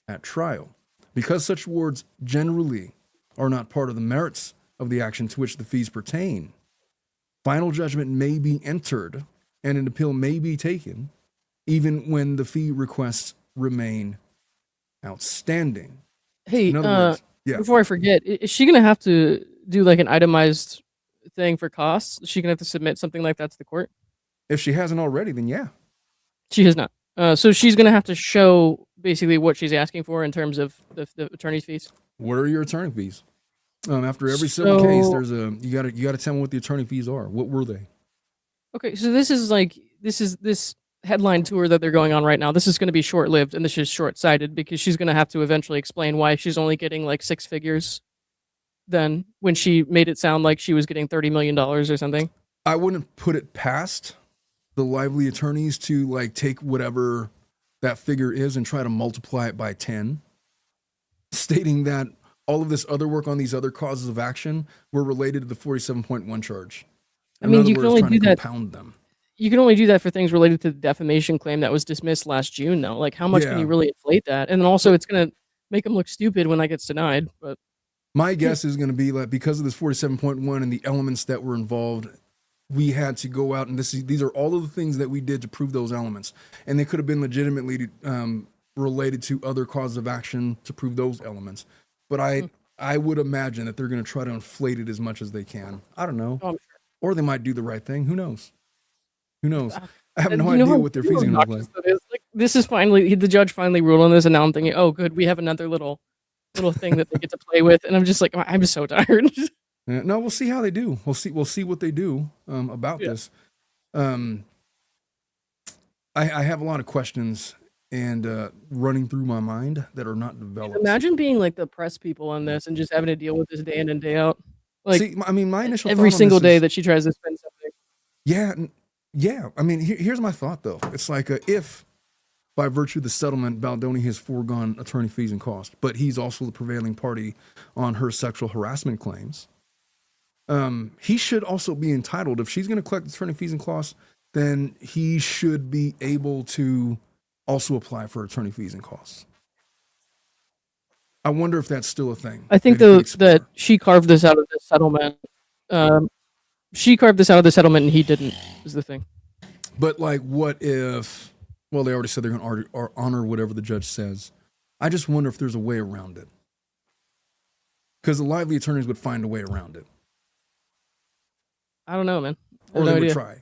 at trial. Because such awards generally are not part of the merits of the action to which the fees pertain, final judgment may be entered and an appeal may be taken even when the fee requests remain outstanding. Hey, In other words, yeah. before I forget, is she gonna have to do like an itemized thing for costs? Is she gonna have to submit something like that to the court? If she hasn't already, then yeah. She has not. So she's gonna have to show basically what she's asking for in terms of the attorney's fees. What are your attorney fees? After every civil case, there's you gotta tell me what the attorney fees are. What were they? Okay, so this is this headline tour that they're going on right now. This is going to be short lived, and this is short sighted because she's going to have to eventually explain why she's only getting like 6 figures. Then when she made it sound like she was getting $30 million or something. I wouldn't put it past the Lively attorneys to like take whatever that figure is and try to multiply it by 10, stating that all of this other work on these other causes of action were related to the 47.1 charge. I mean, you can only do that. Compound them. You can only do that for things related to the defamation claim that was dismissed last June, though. Like, how much can you really inflate that? And then also, it's going to make them look stupid when that gets denied. But my guess is going to be like because of this 47.1 and the elements that were involved, we had to go out and these are all of the things that we did to prove those elements, and they could have been legitimately related to other causes of action to prove those elements. But I would imagine that they're going to try to inflate it as much as they can. I don't know. Oh, I'm Or they might do the right thing. Who knows? Who knows? sure. I have And no you know idea how what their fees are going to look like. obnoxious that is? Like, this is finally the judge finally ruled on this, and now I'm thinking, oh, good, we have another little thing that they get to play with, and I'm just like, I'm so tired. No, we'll see how they do. We'll see what they do about Yeah. this. I have a lot of questions and running through my mind that are not developed. Imagine being like the press people on this and just having to deal with this day in and day out. Like, See, I mean, my initial every thought on single this day is, that she tries to spend something. yeah. I mean, here's my thought though. It's like if, by virtue of the settlement, Baldoni has foregone attorney fees and costs, but he's also the prevailing party on her sexual harassment claims. He should also be entitled, if she's going to collect attorney fees and costs, then he should be able to also apply for attorney fees and costs. I wonder if that's still a thing. I think that he could that explore. she carved this out of the settlement. She carved this out of the settlement, and he didn't. Is the thing. But like, what if? Well, they already said they're going to honor whatever the judge says. I just wonder if there's a way around it, because the lively attorneys would find a way around it, I don't know, man. or No they would idea. try.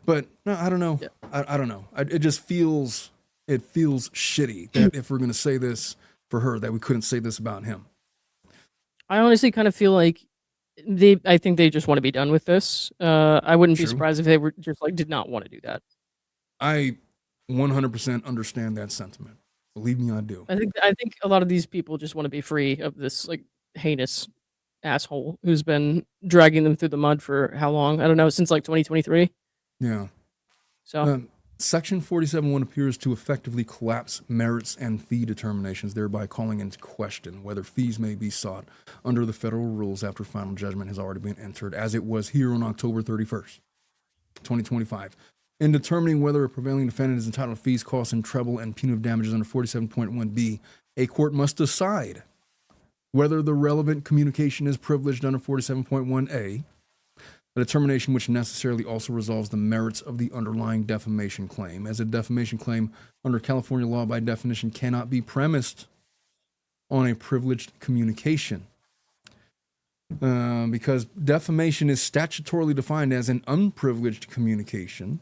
But no, I don't know. Yeah. I don't know. It just feels shitty that if we're going to say this for her, that we couldn't say this about him. I honestly kind of feel like I think they just want to be done with this. I wouldn't be True. surprised if they were just like did not want to do that. I 100% understand that sentiment. Believe me, I do. I think a lot of these people just want to be free of this like heinous asshole who's been dragging them through the mud for how long? I don't know, since like 2023. Yeah. So Section 47.1 appears to effectively collapse merits and fee determinations, thereby calling into question whether fees may be sought under the federal rules after final judgment has already been entered, as it was here on October 31st, 2025. In determining whether a prevailing defendant is entitled to fees, costs, and treble and punitive damages under 47.1b, a court must decide whether the relevant communication is privileged under 47.1a, a determination which necessarily also resolves the merits of the underlying defamation claim, as a defamation claim under California law by definition cannot be premised on a privileged communication. Because defamation is statutorily defined as an unprivileged communication,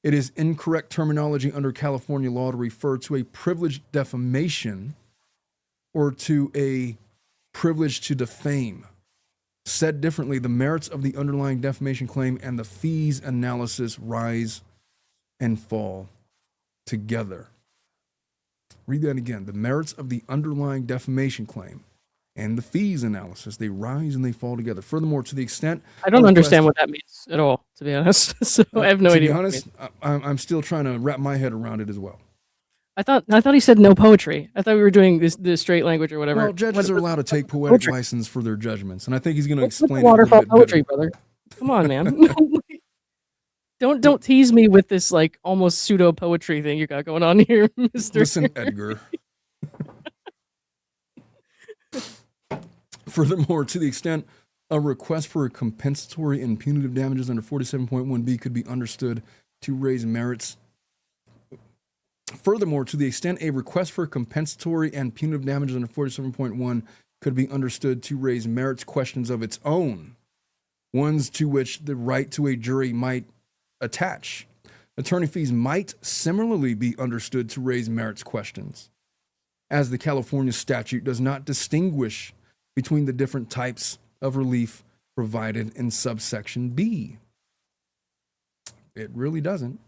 it is incorrect terminology under California law to refer to a privileged defamation or to a privilege to defame. Said differently, the merits of the underlying defamation claim and the fees analysis rise and fall together. Read that again. The merits of the underlying defamation claim and the fees analysis, they rise and they fall together. Furthermore, to the extent I don't understand what that means at all, to be honest. So I have no to idea. be what it honest, means. I'm still trying to wrap my head around it as well. I thought he said no poetry. I thought we were doing the straight language or whatever. Well, judges are allowed to take poetic license for their judgments, and I think he's going to What's with the explain it a little waterfall bit poetry, better. brother? Come on, man. Don't tease me with this like almost pseudo poetry thing you got going on here, Mister. Listen, Edgar. Furthermore, to the extent a request for a compensatory and punitive damages under 47.1b could be understood to raise merits. Furthermore, to the extent a request for compensatory and punitive damages under 47.1 could be understood to raise merits questions of its own, ones to which the right to a jury might attach. Attorney fees might similarly be understood to raise merits questions, as the California statute does not distinguish between the different types of relief provided in subsection B. It really doesn't.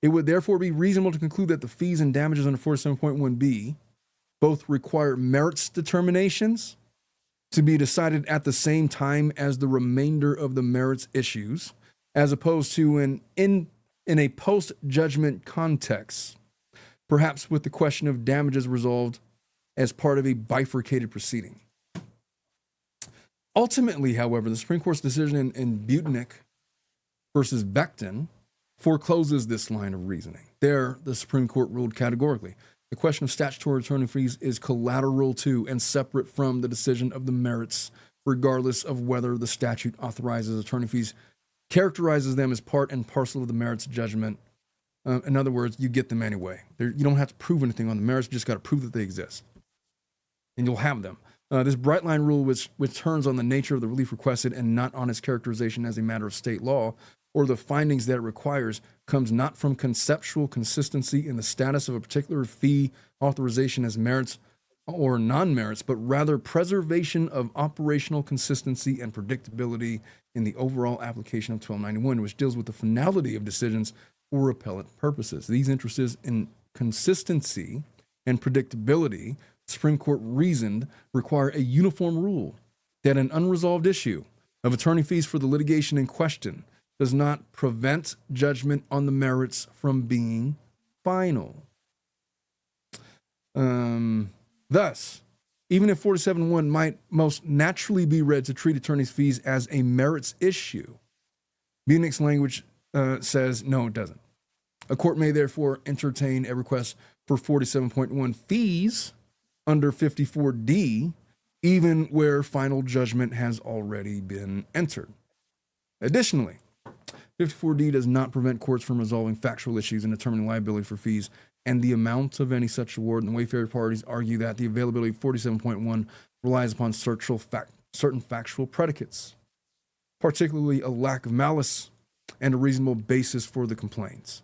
It would therefore be reasonable to conclude that the fees and damages under 47.1b both require merits determinations to be decided at the same time as the remainder of the merits issues, as opposed to in a post-judgment context, perhaps with the question of damages resolved as part of a bifurcated proceeding. Ultimately, however, the Supreme Court's decision in Butnick versus Becton forecloses this line of reasoning. There, the Supreme Court ruled categorically, the question of statutory attorney fees is collateral to and separate from the decision of the merits, regardless of whether the statute authorizes attorney fees, characterizes them as part and parcel of the merits judgment. In other words, you get them anyway. You don't have to prove anything on the merits, you just got to prove that they exist. And you'll have them. This bright line rule, which turns on the nature of the relief requested and not on its characterization as a matter of state law or the findings that it requires, comes not from conceptual consistency in the status of a particular fee authorization as merits or non-merits, but rather preservation of operational consistency and predictability in the overall application of 1291, which deals with the finality of decisions for appellate purposes. These interests in consistency and predictability, Supreme Court reasoned, require a uniform rule that an unresolved issue of attorney fees for the litigation in question does not prevent judgment on the merits from being final. Thus, even if 47.1 might most naturally be read to treat attorney's fees as a merits issue, Bunnick's language says no, it doesn't. A court may therefore entertain a request for 47.1 fees under 54D, even where final judgment has already been entered. Additionally, 54D does not prevent courts from resolving factual issues and determining liability for fees and the amount of any such award, and the Wayfarer parties argue that the availability of 47.1 relies upon certain factual predicates, particularly a lack of malice and a reasonable basis for the complaints,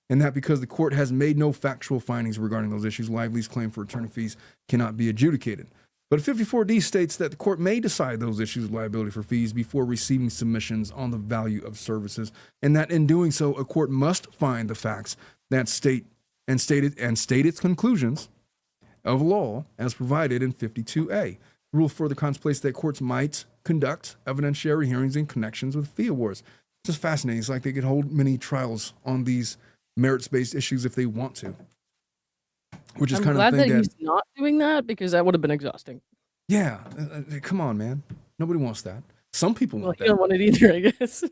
and that because the court has made no factual findings regarding those issues, Lively's claim for attorney fees cannot be adjudicated. But 54D states that the court may decide those issues of liability for fees before receiving submissions on the value of services, and that in doing so, a court must find the facts that state its conclusions of law as provided in 52A. The rule further contemplates that courts might conduct evidentiary hearings in connections with fee awards. It's just fascinating. It's like they could hold many trials on these merits-based issues if they want to. Which is I'm kind glad of the thing that he's not doing that, because that would have been exhausting. Yeah, come on, man. Nobody wants that. Some people Well, want he that. don't want it either, I guess.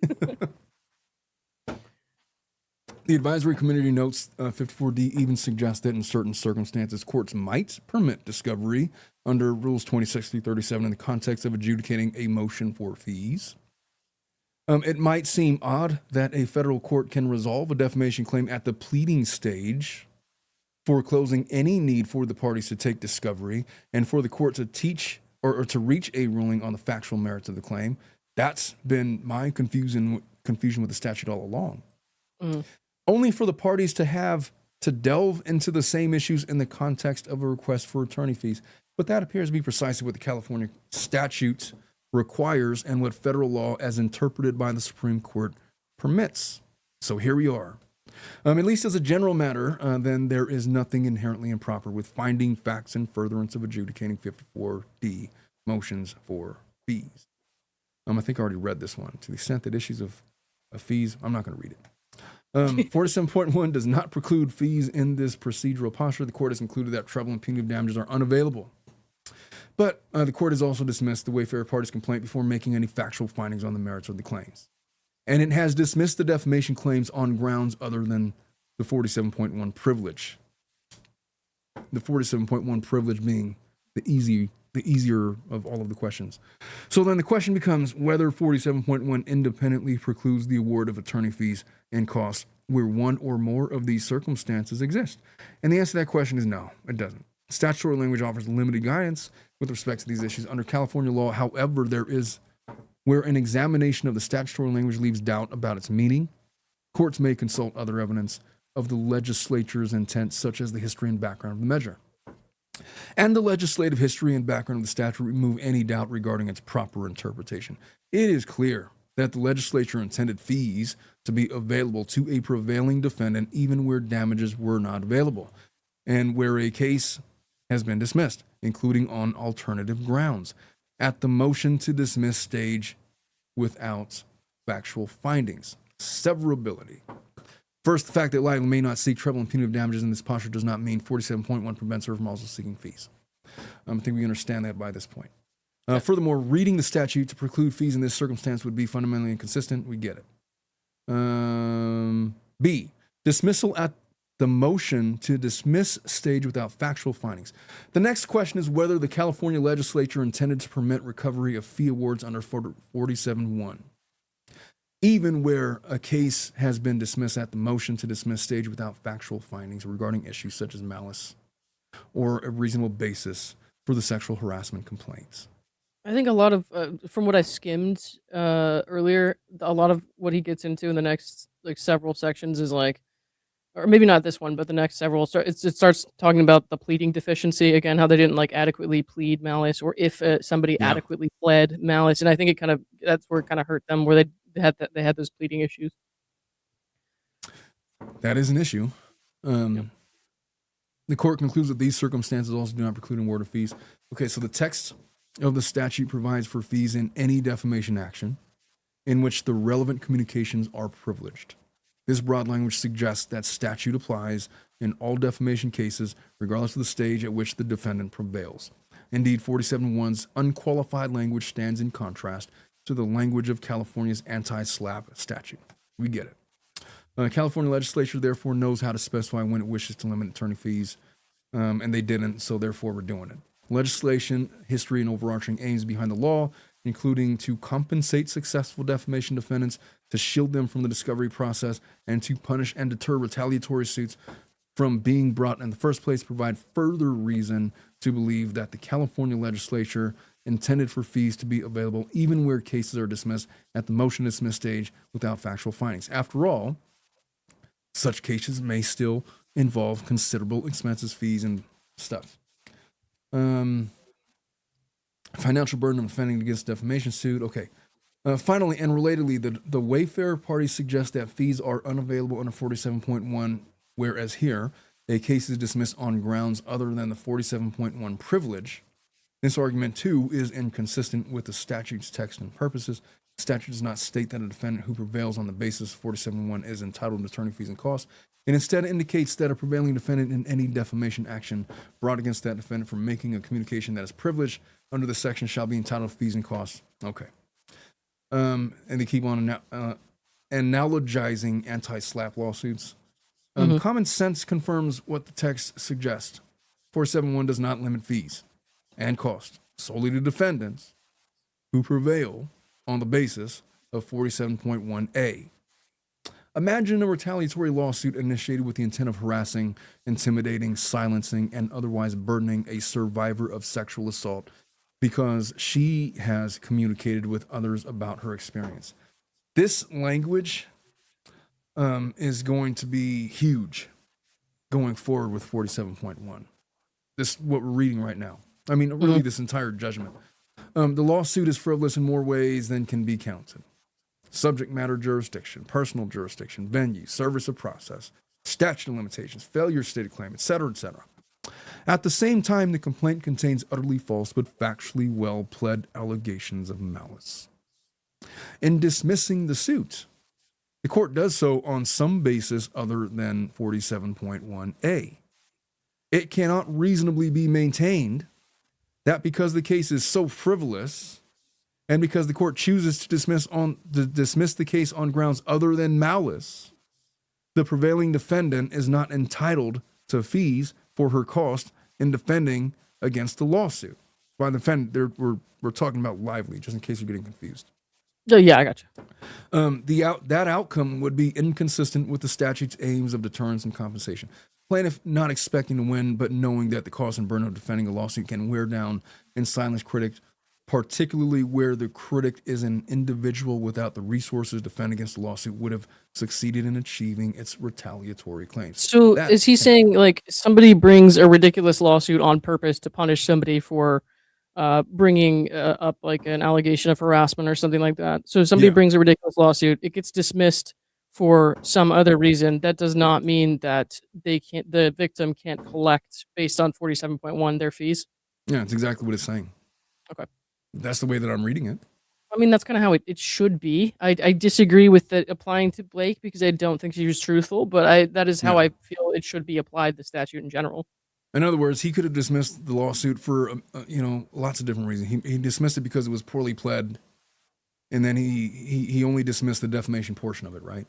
The advisory committee notes 54D even suggests that in certain circumstances, courts might permit discovery under Rules 26 through 37 in the context of adjudicating a motion for fees. It might seem odd that a federal court can resolve a defamation claim at the pleading stage, foreclosing any need for the parties to take discovery and for the court to teach or to reach a ruling on the factual merits of the claim. That's been my confusion with the statute all along. Only for the parties to have to delve into the same issues in the context of a request for attorney fees. But that appears to be precisely what the California statute requires and what federal law, as interpreted by the Supreme Court, permits. So here we are. At least as a general matter, then there is nothing inherently improper with finding facts in furtherance of adjudicating 54D motions for fees. I think I already read this one. To the extent that issues of fees, I'm not going to read it. 47.1 does not preclude fees in this procedural posture. The court has concluded that treble and punitive damages are unavailable. But the court has also dismissed the Wayfarer party's complaint before making any factual findings on the merits of the claims. And it has dismissed the defamation claims on grounds other than the 47.1 privilege. The 47.1 privilege being the easier of all of the questions. So then the question becomes whether 47.1 independently precludes the award of attorney fees and costs where one or more of these circumstances exist. And the answer to that question is no, it doesn't. Statutory language offers limited guidance with respect to these issues. Under California law, however, there is where an examination of the statutory language leaves doubt about its meaning, courts may consult other evidence of the legislature's intent, such as the history and background of the measure. And the legislative history and background of the statute remove any doubt regarding its proper interpretation. It is clear that the legislature intended fees to be available to a prevailing defendant even where damages were not available, and where a case has been dismissed, including on alternative grounds, at the motion to dismiss stage without factual findings. Severability. First, the fact that Lively may not seek treble and punitive damages in this posture does not mean 47.1 prevents her from also seeking fees. I think we understand that by this point. Furthermore, reading the statute to preclude fees in this circumstance would be fundamentally inconsistent. We get it. B, dismissal at the motion to dismiss stage without factual findings. The next question is whether the California legislature intended to permit recovery of fee awards under 47.1, even where a case has been dismissed at the motion to dismiss stage without factual findings regarding issues such as malice or a reasonable basis for the sexual harassment complaints. I think a lot of, from what I skimmed earlier, a lot of what he gets into in the next like several sections is like, or maybe not this one, but the next several. It starts talking about the pleading deficiency again, how they didn't like adequately plead malice, or if somebody Yeah. adequately pled malice, and I think that's where it kind of hurt them, where they had those pleading issues. That is an issue. Yep. The court concludes that these circumstances also do not preclude an award of fees. Okay, so the text of the statute provides for fees in any defamation action in which the relevant communications are privileged. This broad language suggests that statute applies in all defamation cases, regardless of the stage at which the defendant prevails. Indeed, 47.1's unqualified language stands in contrast to the language of California's anti-SLAPP statute. We get it. California legislature therefore knows how to specify when it wishes to limit attorney fees, and they didn't, so therefore we're doing it. Legislation, history, and overarching aims behind the law, including to compensate successful defamation defendants, to shield them from the discovery process, and to punish and deter retaliatory suits from being brought in the first place, provide further reason to believe that the California legislature intended for fees to be available even where cases are dismissed at the motion to dismiss stage without factual findings. After all, such cases may still involve considerable expenses, fees, and stuff. Financial burden of defending against defamation suit. Okay. Finally, and relatedly, the Wayfarer party suggests that fees are unavailable under 47.1, whereas here, a case is dismissed on grounds other than the 47.1 privilege. This argument, too, is inconsistent with the statute's text and purposes. The statute does not state that a defendant who prevails on the basis of 47.1 is entitled to attorney fees and costs. It instead indicates that a prevailing defendant in any defamation action brought against that defendant for making a communication that is privileged under the section shall be entitled to fees and costs. Okay. And they keep on analogizing anti-SLAPP lawsuits. Common sense confirms what the text suggests. 471 does not limit fees and costs solely to defendants who prevail on the basis of 47.1A. Imagine a retaliatory lawsuit initiated with the intent of harassing, intimidating, silencing, and otherwise burdening a survivor of sexual assault because she has communicated with others about her experience. This language is going to be huge going forward with 47.1. This what we're reading right now. I mean, really, this entire judgment. The lawsuit is frivolous in more ways than can be counted. Subject matter jurisdiction, personal jurisdiction, venue, service of process, statute of limitations, failure to state a claim, etc., etc. At the same time, the complaint contains utterly false but factually well-pled allegations of malice. In dismissing the suit, the court does so on some basis other than 47.1A. It cannot reasonably be maintained that because the case is so frivolous and because the court chooses to dismiss the case on grounds other than malice, the prevailing defendant is not entitled to fees for her cost in defending against the lawsuit. By the defendant, we're talking about Lively, just in case you're getting confused. Yeah, I got you. That outcome would be inconsistent with the statute's aims of deterrence and compensation. Plaintiff not expecting to win, but knowing that the cost and burden of defending a lawsuit can wear down and silence critics, particularly where the critic is an individual without the resources to defend against the lawsuit, would have succeeded in achieving its retaliatory claims. So is he saying like somebody brings a ridiculous lawsuit on purpose to punish somebody for bringing up like an allegation of harassment or something like that? So somebody brings a ridiculous lawsuit, it gets dismissed for some other reason. That does not mean that the victim can't collect based on 47.1 their fees. Yeah, that's exactly what it's saying. Okay. That's the way that I'm reading it. I mean, that's kind of how it should be. I disagree with the applying to Blake because I don't think she was truthful, but that is how I feel it should be applied, the statute in general. In other words, he could have dismissed the lawsuit for lots of different reasons. He dismissed it because it was poorly pled, and then he only dismissed the defamation portion of it, right?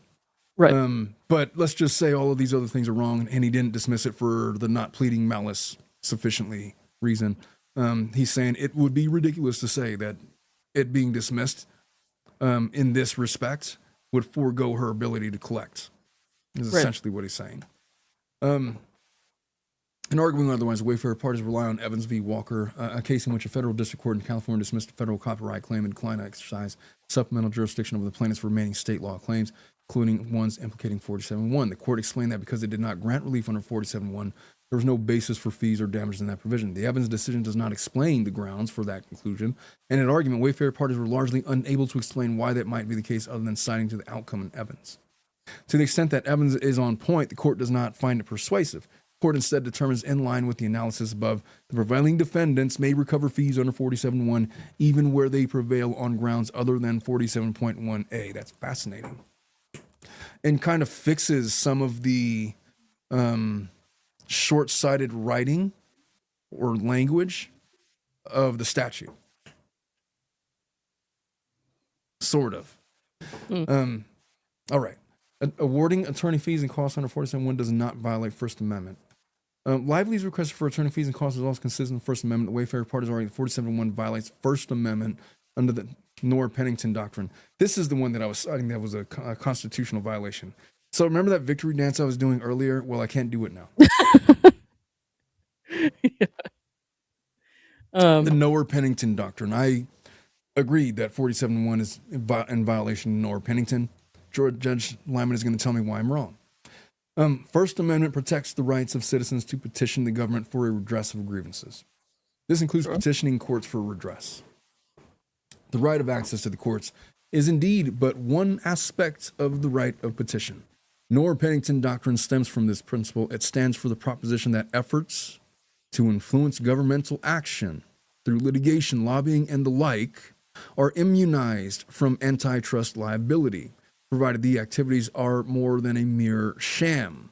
Right. But let's just say all of these other things are wrong, and he didn't dismiss it for the not pleading malice sufficiently reason. He's saying it would be ridiculous to say that it being dismissed in this respect would forego her ability to collect. Is essentially what he's saying. In arguing otherwise, Wayfarer parties rely on Evans v. Walker, a case in which a federal district court in California dismissed a federal copyright claim and declined to exercise supplemental jurisdiction over the plaintiff's remaining state law claims, including ones implicating 47.1. The court explained that because it did not grant relief under 47.1, there was no basis for fees or damages in that provision. The Evans decision does not explain the grounds for that conclusion, and in argument, Wayfarer parties were largely unable to explain why that might be the case other than citing to the outcome in Evans. To the extent that Evans is on point, the court does not find it persuasive. The court instead determines, in line with the analysis above, the prevailing defendants may recover fees under 47.1 even where they prevail on grounds other than 47.1a. That's fascinating. And kind of fixes some of the short-sighted writing or language of the statute. Sort of. All right. Awarding attorney fees and costs under 47.1 does not violate First Amendment. Lively's request for attorney fees and costs is also consistent with the First Amendment. The Wayfarer parties argue that 47.1 violates First Amendment under the Nor-Pennington doctrine. This is the one that I was citing that was a constitutional violation. So remember that victory dance I was doing earlier? Well, I can't do it now. The Nor-Pennington doctrine. I agreed that 47.1 is in violation of Nor-Pennington. Judge Liman is going to tell me why I'm wrong. First Amendment protects the rights of citizens to petition the government for a redress of grievances. This includes petitioning courts for redress. The right of access to the courts is indeed but one aspect of the right of petition. Nor-Pennington doctrine stems from this principle. It stands for the proposition that efforts to influence governmental action through litigation, lobbying, and the like are immunized from antitrust liability, provided the activities are more than a mere sham.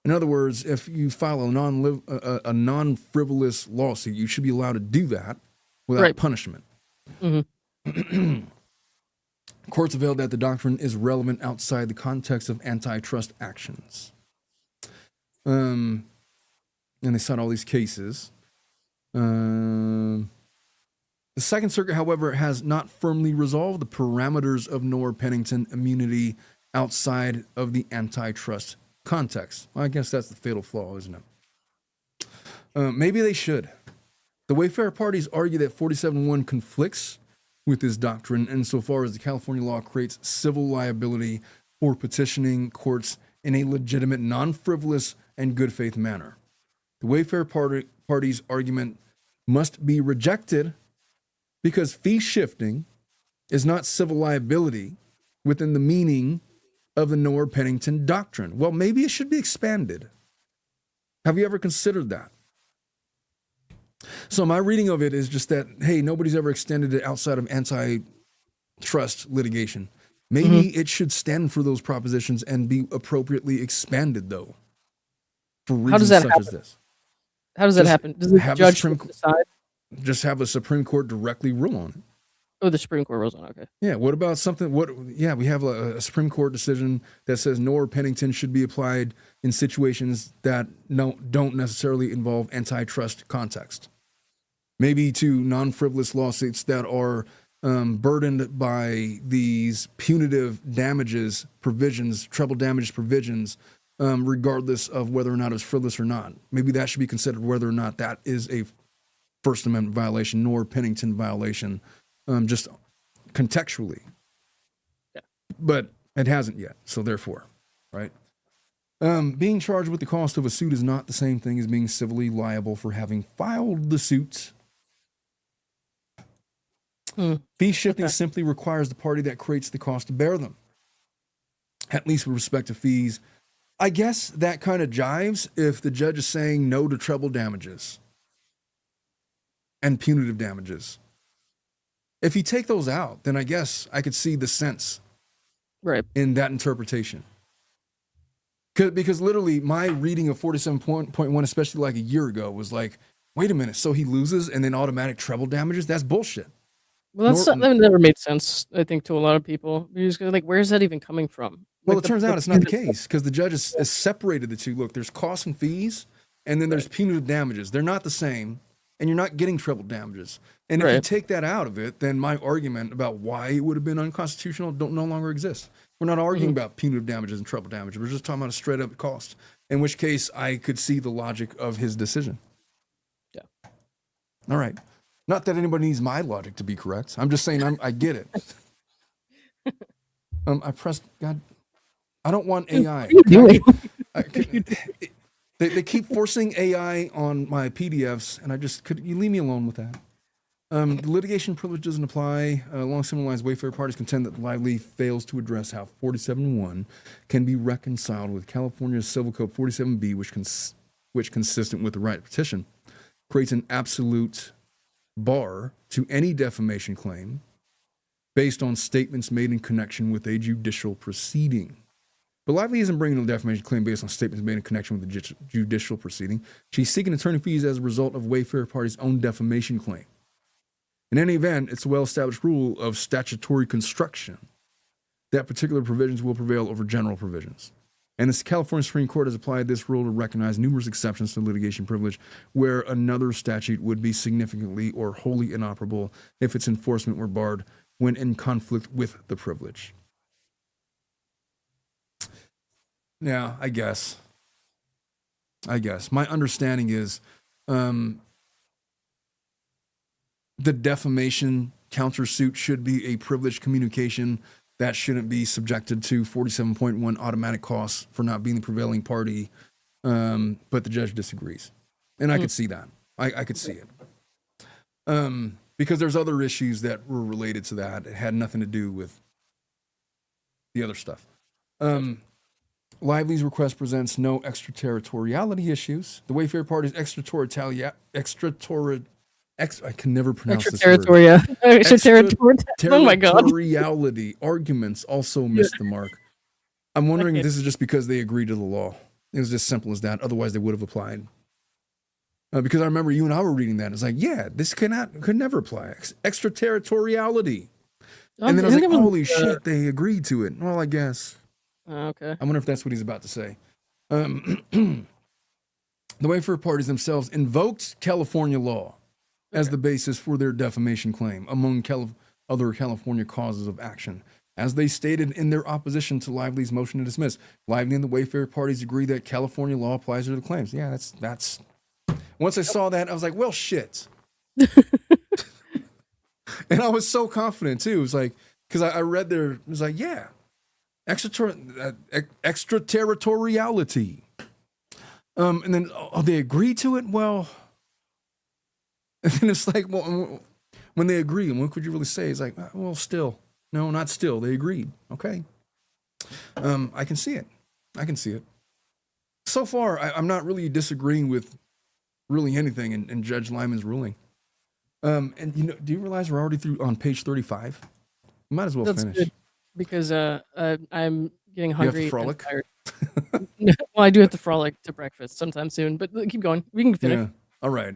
In other words, if you file a non-frivolous lawsuit, you should be allowed to do that without punishment. Courts have held that the doctrine is relevant outside the context of antitrust actions. And they cite all these cases. The Second Circuit, however, has not firmly resolved the parameters of Nor-Pennington immunity outside of the antitrust context. Well, I guess that's the fatal flaw, isn't it? Maybe they should. The Wayfarer parties argue that 47.1 conflicts with this doctrine insofar as the California law creates civil liability for petitioning courts in a legitimate, non-frivolous, and good faith manner. The Wayfarer parties' argument must be rejected because fee shifting is not civil liability within the meaning of the Nor-Pennington doctrine. Well, maybe it should be expanded. Have you ever considered that? So my reading of it is just that, hey, nobody's ever extended it outside of antitrust litigation. Maybe it should stand for those propositions and be appropriately expanded, though, for reasons such as this. How does that happen? Does the judge decide? Just have a Supreme Court directly rule on it. Oh, the Supreme Court rules on it. Okay. Yeah. What about something? We have a Supreme Court decision that says Nor-Pennington should be applied in situations that don't necessarily involve antitrust context. Maybe to non-frivolous lawsuits that are burdened by these punitive damages provisions, treble damage provisions, regardless of whether or not it's frivolous or not. Maybe that should be considered whether or not that is a First Amendment violation, Nor-Pennington violation, just contextually. Yeah. But it hasn't yet, so therefore, right? Being charged with the cost of a suit is not the same thing as being civilly liable for having filed the suit. Fee shifting simply requires the party that creates the cost to bear them, at least with respect to fees. I guess that kind of jives if the judge is saying no to treble damages and punitive damages. If you take those out, then I guess I could see the sense in that interpretation. Because literally my reading of 47.1, especially like a year ago, was like, wait a minute, so he loses and then automatic treble damages? That's bullshit. Well, that never made sense, I think, to a lot of people. You're just like, where's that even coming from? Well, it turns out it's not the case because the judge has separated the two. Look, there's costs and fees, and then there's punitive damages. They're not the same. And you're not getting treble damages. And if you Right. take that out of it, then my argument about why it would have been unconstitutional no longer exists. We're not arguing about punitive damages and treble damages. We're just talking about a straight up cost, in which case I could see the logic of his decision. Yeah. All right. Not that anybody needs my logic to be correct. I'm just saying I get it. I pressed, God, I don't want AI. What are you doing? They keep forcing AI on my PDFs, and could you leave me alone with that? The litigation privilege doesn't apply. Along similar lines, Wayfarer parties contend that Lively fails to address how 47.1 can be reconciled with California's Civil Code 47B, which consistent with the right to petition, creates an absolute bar to any defamation claim based on statements made in connection with a judicial proceeding. But Lively isn't bringing a defamation claim based on statements made in connection with the judicial proceeding. She's seeking attorney fees as a result of Wayfarer party's own defamation claim. In any event, it's a well-established rule of statutory construction that particular provisions will prevail over general provisions. And the California Supreme Court has applied this rule to recognize numerous exceptions to litigation privilege where another statute would be significantly or wholly inoperable if its enforcement were barred when in conflict with the privilege. Yeah, I guess. My understanding is the defamation countersuit should be a privileged communication that shouldn't be subjected to 47.1 automatic costs for not being the prevailing party, but the judge disagrees. And I could see that. I could see it. Because there's other issues that were related to that. It had nothing to do with the other stuff. Lively's request presents no extraterritoriality issues. The Wayfarer party's I can never pronounce this word. Oh my God. Extraterritoriality arguments also missed the mark. I'm wondering if this is just because they agreed to the law. It was just simple as that. Otherwise, they would have applied. Because I remember you and I were reading that. It's like, yeah, this could never apply. Extraterritoriality. And then I was like, holy shit, they agreed to it. Well, I guess. Okay. I wonder if that's what he's about to say. The Wayfarer parties themselves invoked California law as the basis for their defamation claim, among other California causes of action. As they stated in their opposition to Lively's motion to dismiss, Lively and the Wayfarer parties agree that California law applies to the claims. Yeah, that's. Once I saw that, I was like, well, shit. And I was so confident, too. It was like, because I read there, it was like, yeah, extraterritoriality. And then, they agreed to it? Well, and then it's like, well, when they agree, and what could you really say? It's like, well, still. No, not still. They agreed. Okay. I can see it. So far, I'm not really disagreeing with really anything in Judge Liman's ruling. And do you realize we're already through on page 35? We might as well finish. Good, because I'm getting hungry. You have to frolic? Well, I do have to frolic to breakfast sometime soon, but keep going. We can finish. Yeah. All right.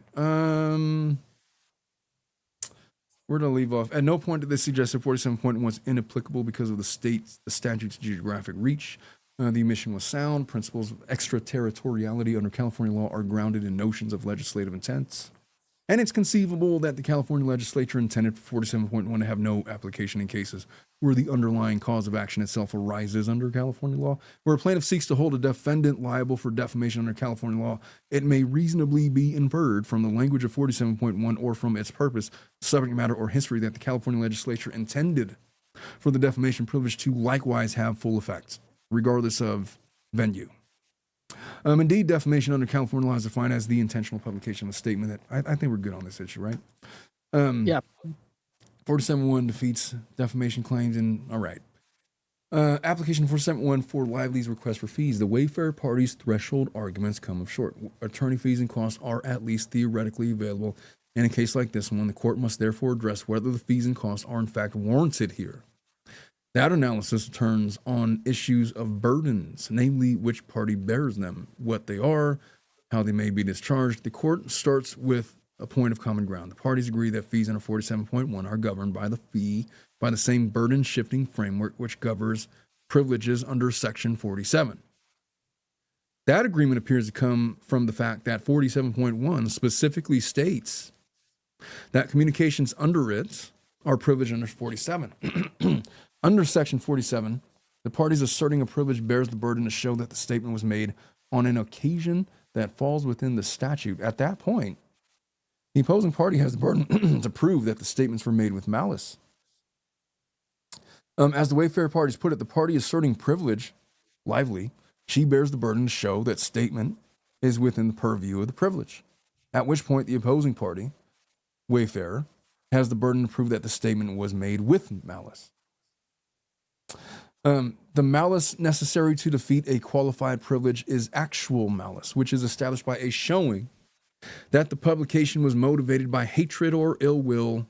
Where did I leave off? At no point did they suggest that 47.1 was inapplicable because of the statute's geographic reach. The omission was sound. Principles of extraterritoriality under California law are grounded in notions of legislative intent. And it's conceivable that the California legislature intended for 47.1 to have no application in cases where the underlying cause of action itself arises under California law. Where a plaintiff seeks to hold a defendant liable for defamation under California law, it may reasonably be inferred from the language of 47.1 or from its purpose, subject matter, or history that the California legislature intended for the defamation privilege to likewise have full effect, regardless of venue. Indeed, defamation under California law is defined as the intentional publication of a statement that I think we're good on this issue, right? Yeah. 47.1 defeats defamation claims, and all right. Application 47.1 for Lively's request for fees. The Wayfarer party's threshold arguments come up short. Attorney fees and costs are at least theoretically available. In a case like this one, the court must therefore address whether the fees and costs are in fact warranted here. That analysis turns on issues of burdens, namely which party bears them, what they are, how they may be discharged. The court starts with a point of common ground. The parties agree that fees under 47.1 are governed by the same burden-shifting framework which governs privileges under Section 47. That agreement appears to come from the fact that 47.1 specifically states that communications under it are privileged under 47. Under Section 47, the parties asserting a privilege bears the burden to show that the statement was made on an occasion that falls within the statute. At that point, the opposing party has the burden to prove that the statements were made with malice. As the Wayfarer parties put it, the party asserting privilege, Lively, she bears the burden to show that statement is within the purview of the privilege. At which point, the opposing party, Wayfarer, has the burden to prove that the statement was made with malice. The malice necessary to defeat a qualified privilege is actual malice, which is established by a showing that the publication was motivated by hatred or ill will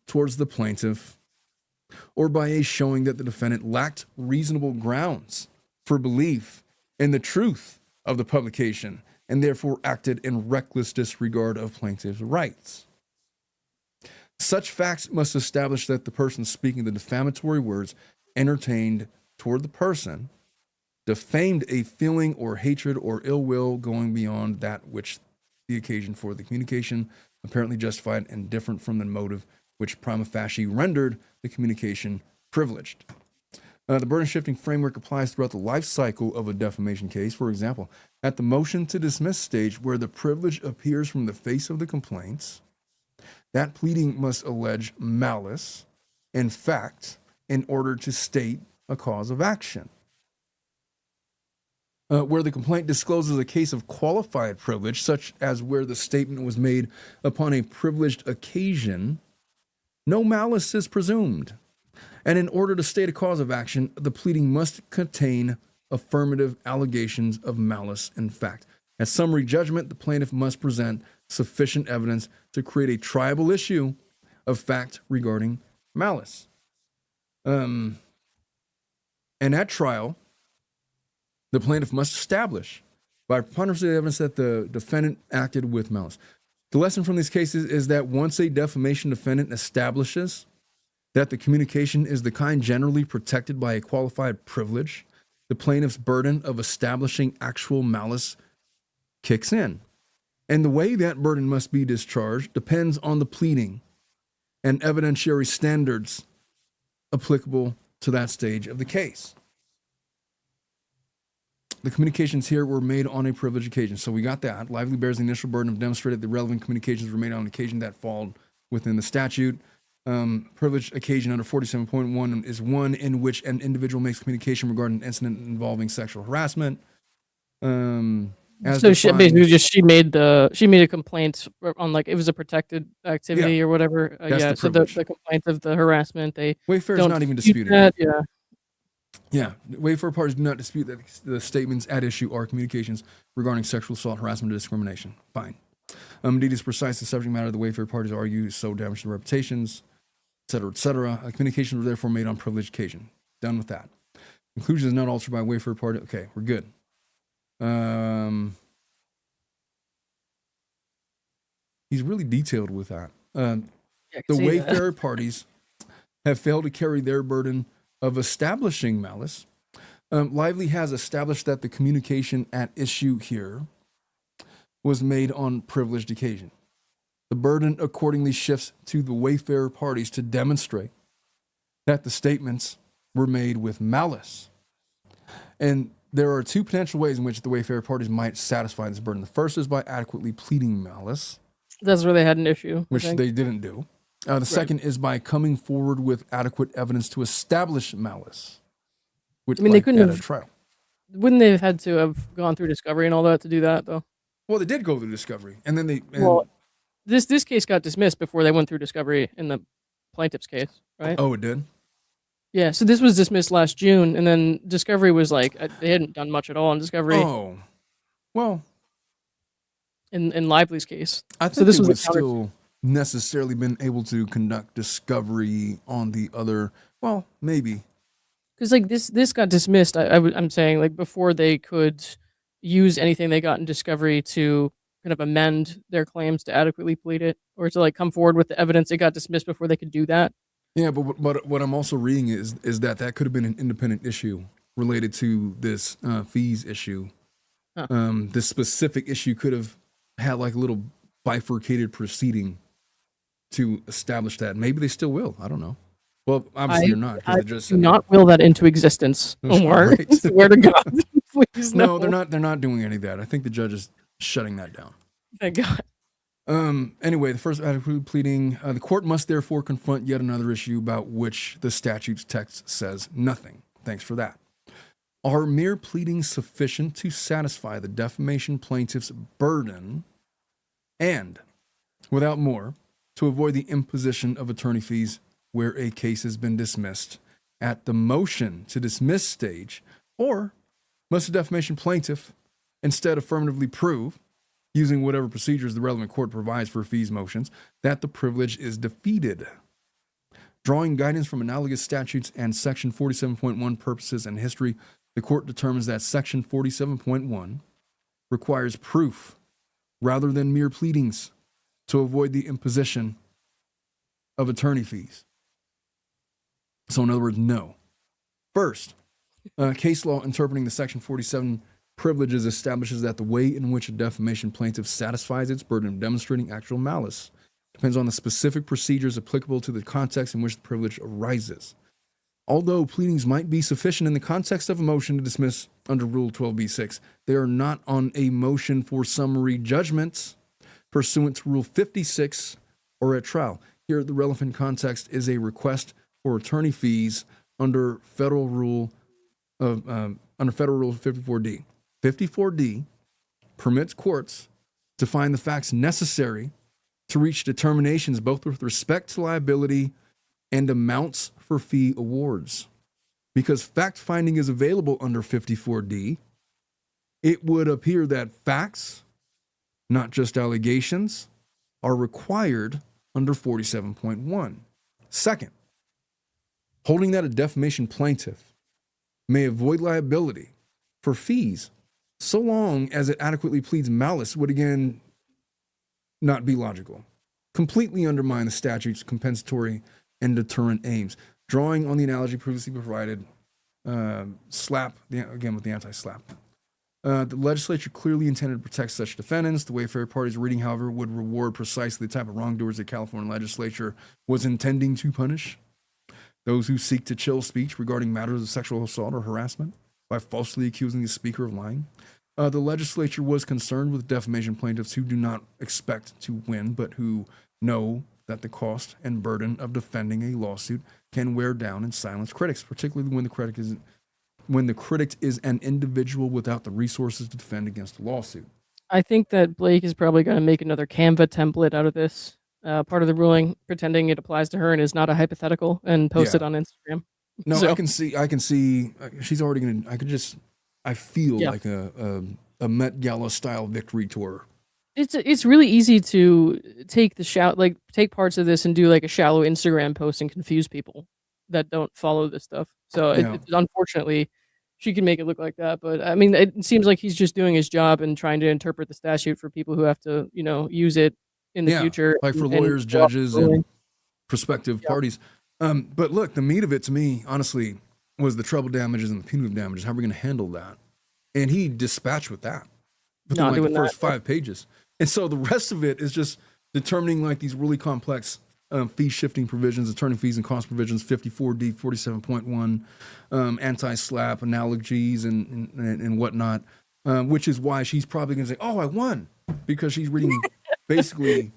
towards the plaintiff, or by a showing that the defendant lacked reasonable grounds for belief in the truth of the publication and therefore acted in reckless disregard of plaintiff's rights. Such facts must establish that the person speaking the defamatory words entertained toward the person defamed a feeling or hatred or ill will going beyond that which the occasion for the communication apparently justified and different from the motive which prima facie rendered the communication privileged. The burden shifting framework applies throughout the life cycle of a defamation case. For example, at the motion to dismiss stage where the privilege appears from the face of the complaints, that pleading must allege malice in fact in order to state a cause of action. Where the complaint discloses a case of qualified privilege, such as where the statement was made upon a privileged occasion, no malice is presumed. And in order to state a cause of action, the pleading must contain affirmative allegations of malice in fact. At summary judgment, the plaintiff must present sufficient evidence to create a triable issue of fact regarding malice. And at trial, the plaintiff must establish by preponderance of the evidence that the defendant acted with malice. The lesson from these cases is that once a defamation defendant establishes that the communication is the kind generally protected by a qualified privilege, the plaintiff's burden of establishing actual malice kicks in. And the way that burden must be discharged depends on the pleading and evidentiary standards applicable to that stage of the case. The communications here were made on a privileged occasion. So we got that. Lively bears the initial burden of demonstrating the relevant communications were made on an occasion that fall within the statute. Privileged occasion under 47.1 is one in which an individual makes communication regarding an incident involving sexual harassment. So she basically just she made a complaint on, like, it was a protected activity or whatever. That's So the the complaint of the harassment, they Wayfarer's don't not even dispute disputing that. it. Yeah, Wayfarer parties do not dispute that the statements at issue are communications regarding sexual assault, harassment, or discrimination. Fine. Indeed, it's precise the subject matter of the Wayfarer parties argue so damage their reputations, et cetera, et cetera. Communications were therefore made on privileged occasion. Done with that. Conclusion is not altered by Wayfarer party. Okay, we're good. He's really detailed with that. The Wayfarer parties have failed to carry their burden of establishing malice. Lively has established that the communication at issue here was made on privileged occasion. The burden accordingly shifts to the Wayfarer parties to demonstrate that the statements were made with malice. And there are two potential ways in which the Wayfarer parties might satisfy this burden. The first is by adequately pleading malice. That's where they had an issue, which they didn't do. The second is by coming forward with adequate evidence to establish malice. Which, I mean, they couldn't at have. A trial. Wouldn't they have had to have gone through discovery and all that to do that, though? Well, they did go through discovery, and then this case got dismissed before they went through discovery in the plaintiff's case, right? Oh, it did? Yeah, so this was dismissed last June, and then discovery was like, they hadn't done much at all on discovery. Oh, well. In Lively's case. I think this would still necessarily been able to conduct discovery on the other, well, maybe. Because, like, this got dismissed, I'm saying, like, before they could use anything they got in discovery to kind of amend their claims to adequately plead it, or to, like, come forward with the evidence. It got dismissed before they could do that. Yeah, but what I'm also reading is that could have been an independent issue related to this fees issue. This specific issue could have had like a little bifurcated proceeding to establish that. Maybe they still will. I don't know. Well, obviously you're not, because I they just do said not will that into existence, Omar. Right. Swear to God. Please no, they're not. They're not doing any of that. I think the judge is shutting that down. Thank God. Anyway, the first adequate pleading, the court must therefore confront yet another issue about which the statute's text says nothing. Thanks for that. Are mere pleadings sufficient to satisfy the defamation plaintiff's burden and, without more, to avoid the imposition of attorney fees where a case has been dismissed at the motion to dismiss stage, or must the defamation plaintiff instead affirmatively prove, using whatever procedures the relevant court provides for fees motions, that the privilege is defeated? Drawing guidance from analogous statutes and Section 47.1 purposes and history, the court determines that Section 47.1 requires proof rather than mere pleadings to avoid the imposition of attorney fees. So in other words, no. First, case law interpreting the Section 47 privileges establishes that the way in which a defamation plaintiff satisfies its burden of demonstrating actual malice depends on the specific procedures applicable to the context in which the privilege arises. Although pleadings might be sufficient in the context of a motion to dismiss under Rule 12b-6, they are not on a motion for summary judgment pursuant to Rule 56 or at trial. Here, the relevant context is a request for attorney fees under Federal Rule 54D. 54D permits courts to find the facts necessary to reach determinations both with respect to liability and amounts for fee awards. Because fact-finding is available under 54D, it would appear that facts, not just allegations, are required under 47.1. Second, holding that a defamation plaintiff may avoid liability for fees so long as it adequately pleads malice would again not be logical. Completely undermine the statute's compensatory and deterrent aims. Drawing on the analogy previously provided, again with the anti-SLAPP. The legislature clearly intended to protect such defendants. The Wayfarer party's reading, however, would reward precisely the type of wrongdoers the California legislature was intending to punish. Those who seek to chill speech regarding matters of sexual assault or harassment by falsely accusing the speaker of lying. The legislature was concerned with defamation plaintiffs who do not expect to win, but who know that the cost and burden of defending a lawsuit can wear down and silence critics, particularly when the critic is an individual without the resources to defend against a lawsuit. I think that Blake is probably going to make another Canva template out of this part of the ruling, pretending it applies to her and is not a hypothetical, and post it on Instagram. No, So- I can see. She's already gonna. I feel like a Met Gala style victory tour. It's really easy to take take parts of this and do like a shallow Instagram post and confuse people that don't follow this stuff. So unfortunately, she can make it look like that. But I mean, it seems like he's just doing his job and trying to interpret the statute for people who have to, use it in the future. Like for lawyers, judges, and prospective parties. But look, the meat of it to me, honestly, was the treble damages and the punitive damages. How are we going to handle that? And he dispatched with that within like the first 5 pages. And so the rest of it is just determining like these really complex fee shifting provisions, attorney fees and cost provisions, 54D, 47.1, anti-SLAPP analogies and whatnot, which is why she's probably going to say, oh, I won, because she's reading basically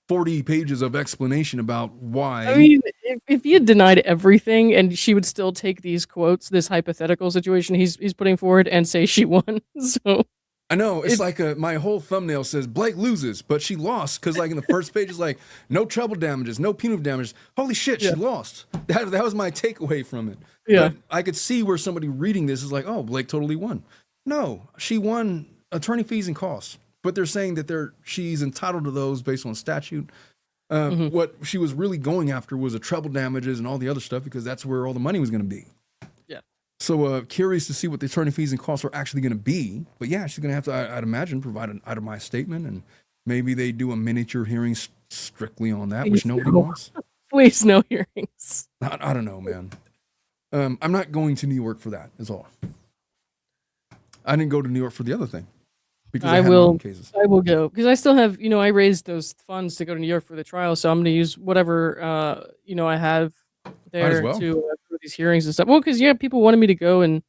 40 pages of explanation about why. I mean, if he had denied everything and she would still take these quotes, this hypothetical situation he's putting forward, and say she won. So I know, it's like my whole thumbnail says Blake loses, but she lost, because like in the first page is like no treble damages, no punitive damages. Holy shit, she lost. That was my takeaway from it. Yeah. But I could see where somebody reading this is like, oh, Blake totally won. No, she won attorney fees and costs, but they're saying that she's entitled to those based on statute. What she was really going after was a treble damages and all the other stuff, because that's where all the money was going to be. Yeah. So curious to see what the attorney fees and costs are actually going to be. But yeah, she's going to have to, I'd imagine, provide an itemized statement, and maybe they do a miniature hearing strictly on that, which nobody wants. Please, no hearings. I don't know, man. I'm not going to New York for that, is all. I didn't go to New York for the other thing. because I I had my own will. cases. I will go because I still have. I raised those funds to go to New York for the trial, so I'm going to use whatever I have Might as there well. to for these hearings and stuff. Well, because people wanted me to go and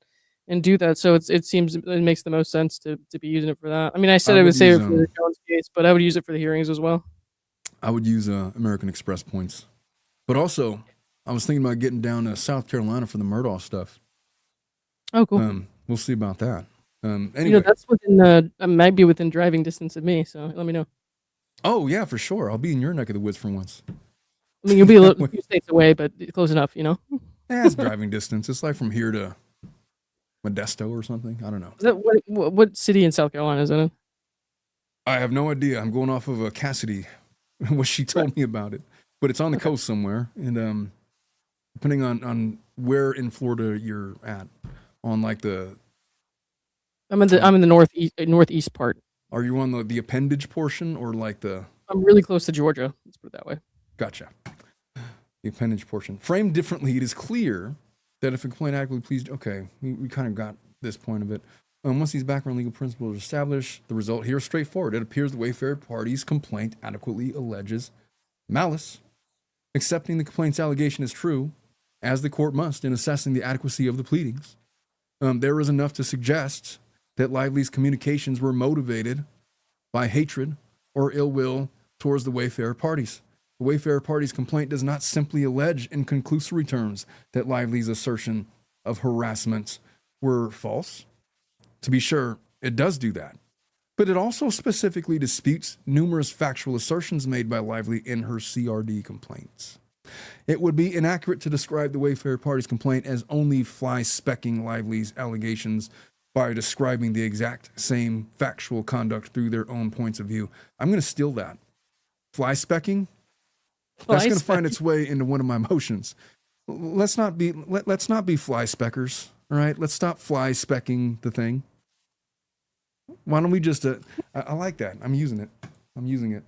do that, so it seems it makes the most sense to be using it for that. I mean, I I said I would would save use it for the Jones case, but I would use it for the hearings as well. American Express points, but also I was thinking about getting down to South Carolina for the Murdaugh stuff. Oh, cool. We'll see about that. Anyway, That's within might be within driving distance of me, so let me know. oh yeah, for sure. I'll be in your neck of the woods for once. I mean, you'll be a few states away, but close enough. Yeah, it's driving distance. It's like from here to Modesto or something. I don't know. Is that what city in South Carolina is that in? I have no idea. I'm going off of Cassidy, what she told me about it, but it's on the coast somewhere, and depending on where in Florida you're at, on like the I'm in the northeast part. are you on the appendage portion or like the? I'm really close to Georgia. Let's put it that way. Gotcha. The appendage portion. Framed differently, it is clear that if a complaint adequately pleased, okay, we kind of got this point of it. Once these background legal principles are established, the result here is straightforward. It appears the Wayfarer party's complaint adequately alleges malice. Accepting the complaint's allegation is true, as the court must in assessing the adequacy of the pleadings. There is enough to suggest that Lively's communications were motivated by hatred or ill will towards the Wayfarer parties. The Wayfarer party's complaint does not simply allege in conclusory terms that Lively's assertion of harassment were false. To be sure, it does do that. But it also specifically disputes numerous factual assertions made by Lively in her CRD complaints. It would be inaccurate to describe the Wayfarer party's complaint as only fly-specking Lively's allegations by describing the exact same factual conduct through their own points of view. I'm going to steal that. Fly-specking? That's going to find its way into one of my motions. Let's not be fly-speckers, all right? Let's stop fly-specking the thing. Why don't we just, I like that. I'm using it.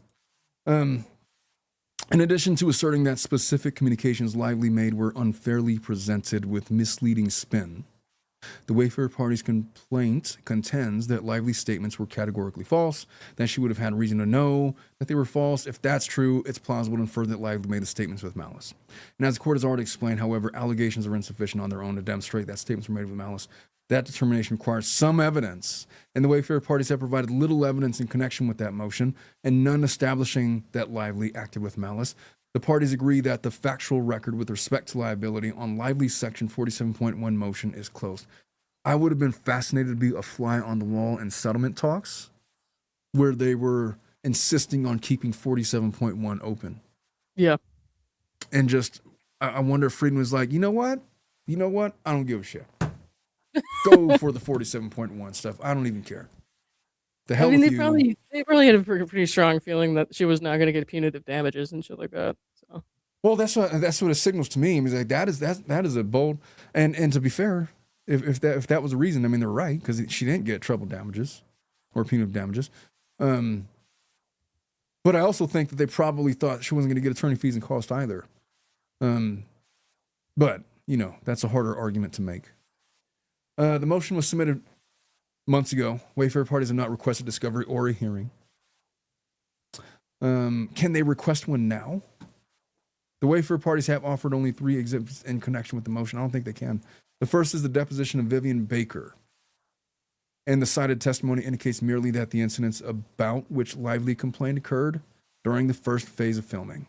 In addition to asserting that specific communications Lively made were unfairly presented with misleading spin, the Wayfarer party's complaint contends that Lively's statements were categorically false, that she would have had reason to know that they were false. If that's true, it's plausible to infer that Lively made the statements with malice. And as the court has already explained, however, allegations are insufficient on their own to demonstrate that statements were made with malice. That determination requires some evidence, and the Wayfarer parties have provided little evidence in connection with that motion, and none establishing that Lively acted with malice. The parties agree that the factual record with respect to liability on Lively's Section 47.1 motion is closed. I would have been fascinated to be a fly on the wall in settlement talks where they were insisting on keeping 47.1 open. Yeah. And just, I wonder if Friedman was like, you know what? I don't give a shit. Go for the 47.1 stuff. I don't even care. The hell with you. They probably had a pretty strong feeling that she was not going to get punitive damages and shit like that. So. Well, that's what it signals to me. I mean, like that is a bold and to be fair, if that was a reason, I mean they're right because she didn't get treble damages or punitive damages. But I also think that they probably thought she wasn't going to get attorney fees and cost either. But that's a harder argument to make. The motion was submitted months ago. Wayfarer parties have not requested discovery or a hearing. Can they request one now? The Wayfarer parties have offered only 3 exhibits in connection with the motion. I don't think they can. The first is the deposition of Vivian Baker. And the cited testimony indicates merely that the incidents about which Lively complained occurred during the first phase of filming.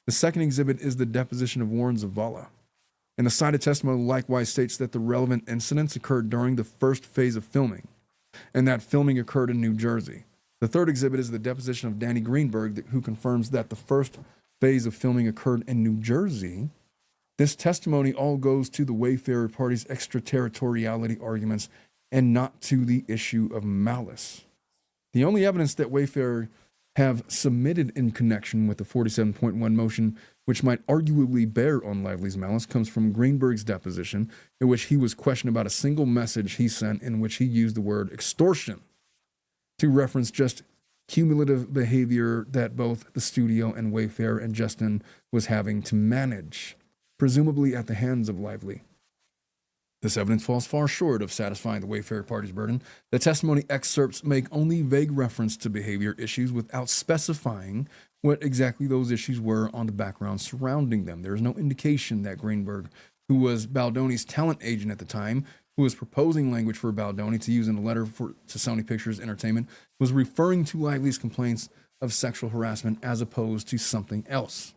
The second exhibit is the deposition of Warren Zavala. And the cited testimony likewise states that the relevant incidents occurred during the first phase of filming, and that filming occurred in New Jersey. The third exhibit is the deposition of Danny Greenberg, who confirms that the first phase of filming occurred in New Jersey. This testimony all goes to the Wayfarer party's extraterritoriality arguments and not to the issue of malice. The only evidence that Wayfarer have submitted in connection with the 47.1 motion, which might arguably bear on Lively's malice, comes from Greenberg's deposition, in which he was questioned about a single message he sent in which he used the word extortion to reference just cumulative behavior that both the studio and Wayfarer and Justin was having to manage, presumably at the hands of Lively. This evidence falls far short of satisfying the Wayfarer party's burden. The testimony excerpts make only vague reference to behavior issues without specifying what exactly those issues were on the background surrounding them. There is no indication that Greenberg, who was Baldoni's talent agent at the time, who was proposing language for Baldoni to use in a letter to Sony Pictures Entertainment, was referring to Lively's complaints of sexual harassment as opposed to something else.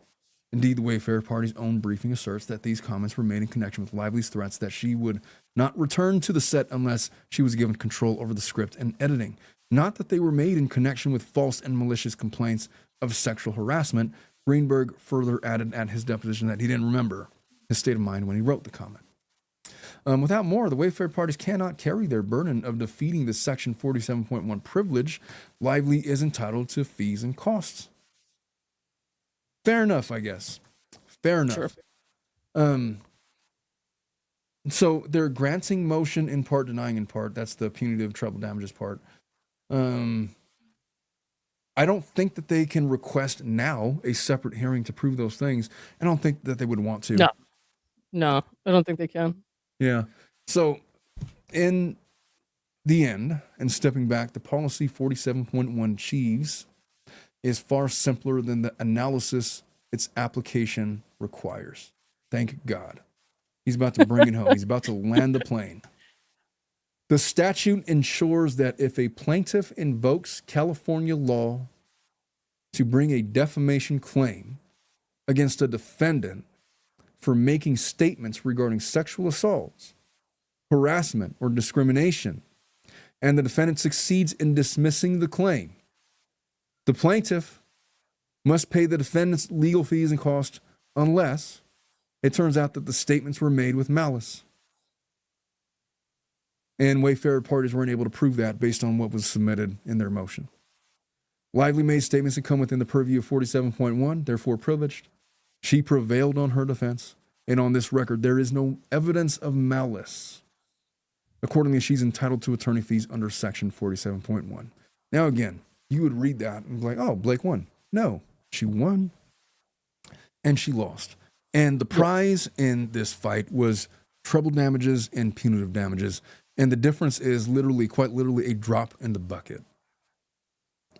Indeed, the Wayfarer party's own briefing asserts that these comments were made in connection with Lively's threats that she would not return to the set unless she was given control over the script and editing. Not that they were made in connection with false and malicious complaints of sexual harassment. Greenberg further added at his deposition that he didn't remember his state of mind when he wrote the comment. Without more, the Wayfarer parties cannot carry their burden of defeating the Section 47.1 privilege. Lively is entitled to fees and costs. Fair enough, I guess. Fair enough. Sure. So they're granting motion in part, denying in part. That's the punitive treble damages part. I don't think that they can request now a separate hearing to prove those things. I don't think that they would want to. No, I don't think they can. Yeah. So in the end, and stepping back, the policy 47.1 Chiefs is far simpler than the analysis its application requires. Thank God. He's about to bring it home. He's about to land the plane. The statute ensures that if a plaintiff invokes California law to bring a defamation claim against a defendant for making statements regarding sexual assaults, harassment, or discrimination, and the defendant succeeds in dismissing the claim, the plaintiff must pay the defendant's legal fees and costs unless it turns out that the statements were made with malice. And Wayfarer parties weren't able to prove that based on what was submitted in their motion. Lively made statements that come within the purview of 47.1, therefore privileged. She prevailed on her defense, and on this record, there is no evidence of malice. Accordingly, she's entitled to attorney fees under Section 47.1. Now, again, you would read that and be like, oh, Blake won. No, she won and she lost. And the prize in this fight was treble damages and punitive damages. And the difference is quite literally a drop in the bucket.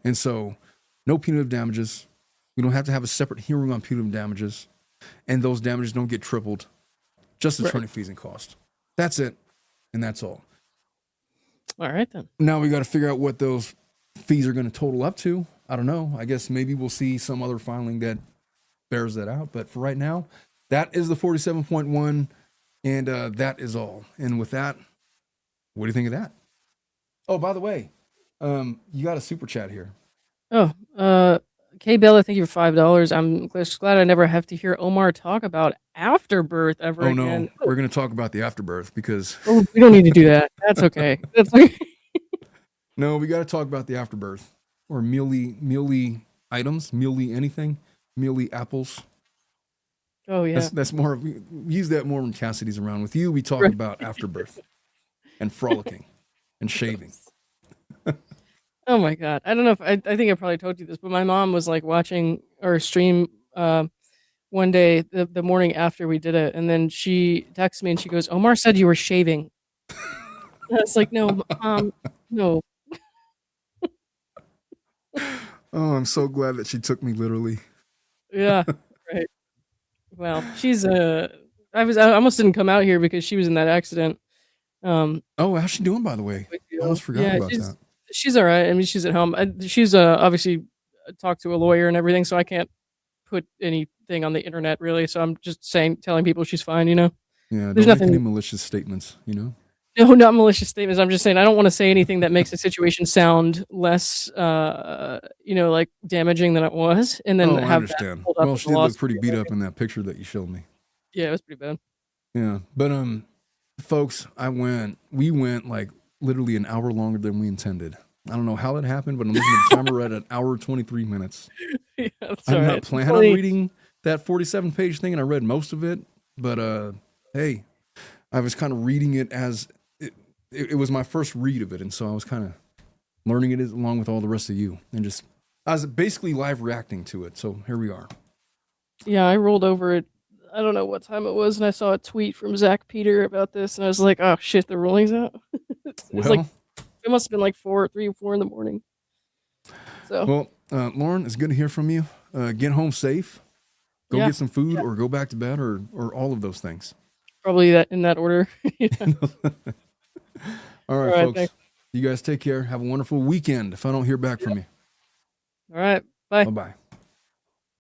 And so no punitive damages. We don't have to have a separate hearing on punitive damages. And those damages don't get tripled. Just attorney fees and cost. That's it. And that's all. All right, then. Now we got to figure out what those fees are going to total up to. I don't know. I guess maybe we'll see some other filing that bears that out. But for right now, that is the 47.1, and that is all. And with that, what do you think of that? Oh, by the way, you got a super chat here. Oh, K Bella, thank you for $5. I'm just glad I never have to hear Omar talk about afterbirth ever again. No, we're going to talk about the afterbirth because... Oh, we don't need to do that. That's okay. That's okay. No, we got to talk about the afterbirth or mealy items, mealy anything, mealy apples. Oh yeah, that's more. We use that more when Cassidy's around. With you, we talk about afterbirth and frolicking and shaving. Oh my God, I don't know if I think I probably told you this, but my mom was like watching our stream one day the morning after we did it, and then she texts me and she goes, "Omar said you were shaving." And I was like, "No, no." Oh, I'm so glad that she took me literally. Yeah, right. Well, she's I almost didn't come out here because she was in that accident. Oh, how's she doing, by the way? I almost forgot about that. She's all right. I mean, she's at home. She's obviously talked to a lawyer and everything, so I can't put anything on the internet really. So I'm just telling people she's fine. You know. Yeah. There's nothing. Make any malicious statements. You know. No, not malicious statements. I'm just saying I don't want to say anything that makes the situation sound less, like damaging than it was, and then I understand. Well, she did look pretty beat up in that picture that you showed me. Yeah, it was pretty bad. Yeah, but folks, we went like literally an hour longer than we intended. I don't know how that happened, but I'm looking at the timer. We're at an hour 23 minutes. Yeah, I'm not planning on reading that 47-page thing, and I read most of it. But hey, I was kind of reading it as it was my first read of it, and so I was kind of learning it along with all the rest of you, and I was basically live reacting to it. So here we are. Yeah, I rolled over it. I don't know what time it was, and I saw a tweet from Zach Peter about this, and I was like, "Oh shit, the ruling's out." It's like it must have been like 3 or 4 in the morning. So well, Lauren, it's good to hear from you. Get home safe. Go get some food, or go back to bed, or all of those things. Probably that in that order. All right, folks. Thanks. You guys take care. Have a wonderful weekend. If I don't hear back from you. All right. Bye. Bye-bye.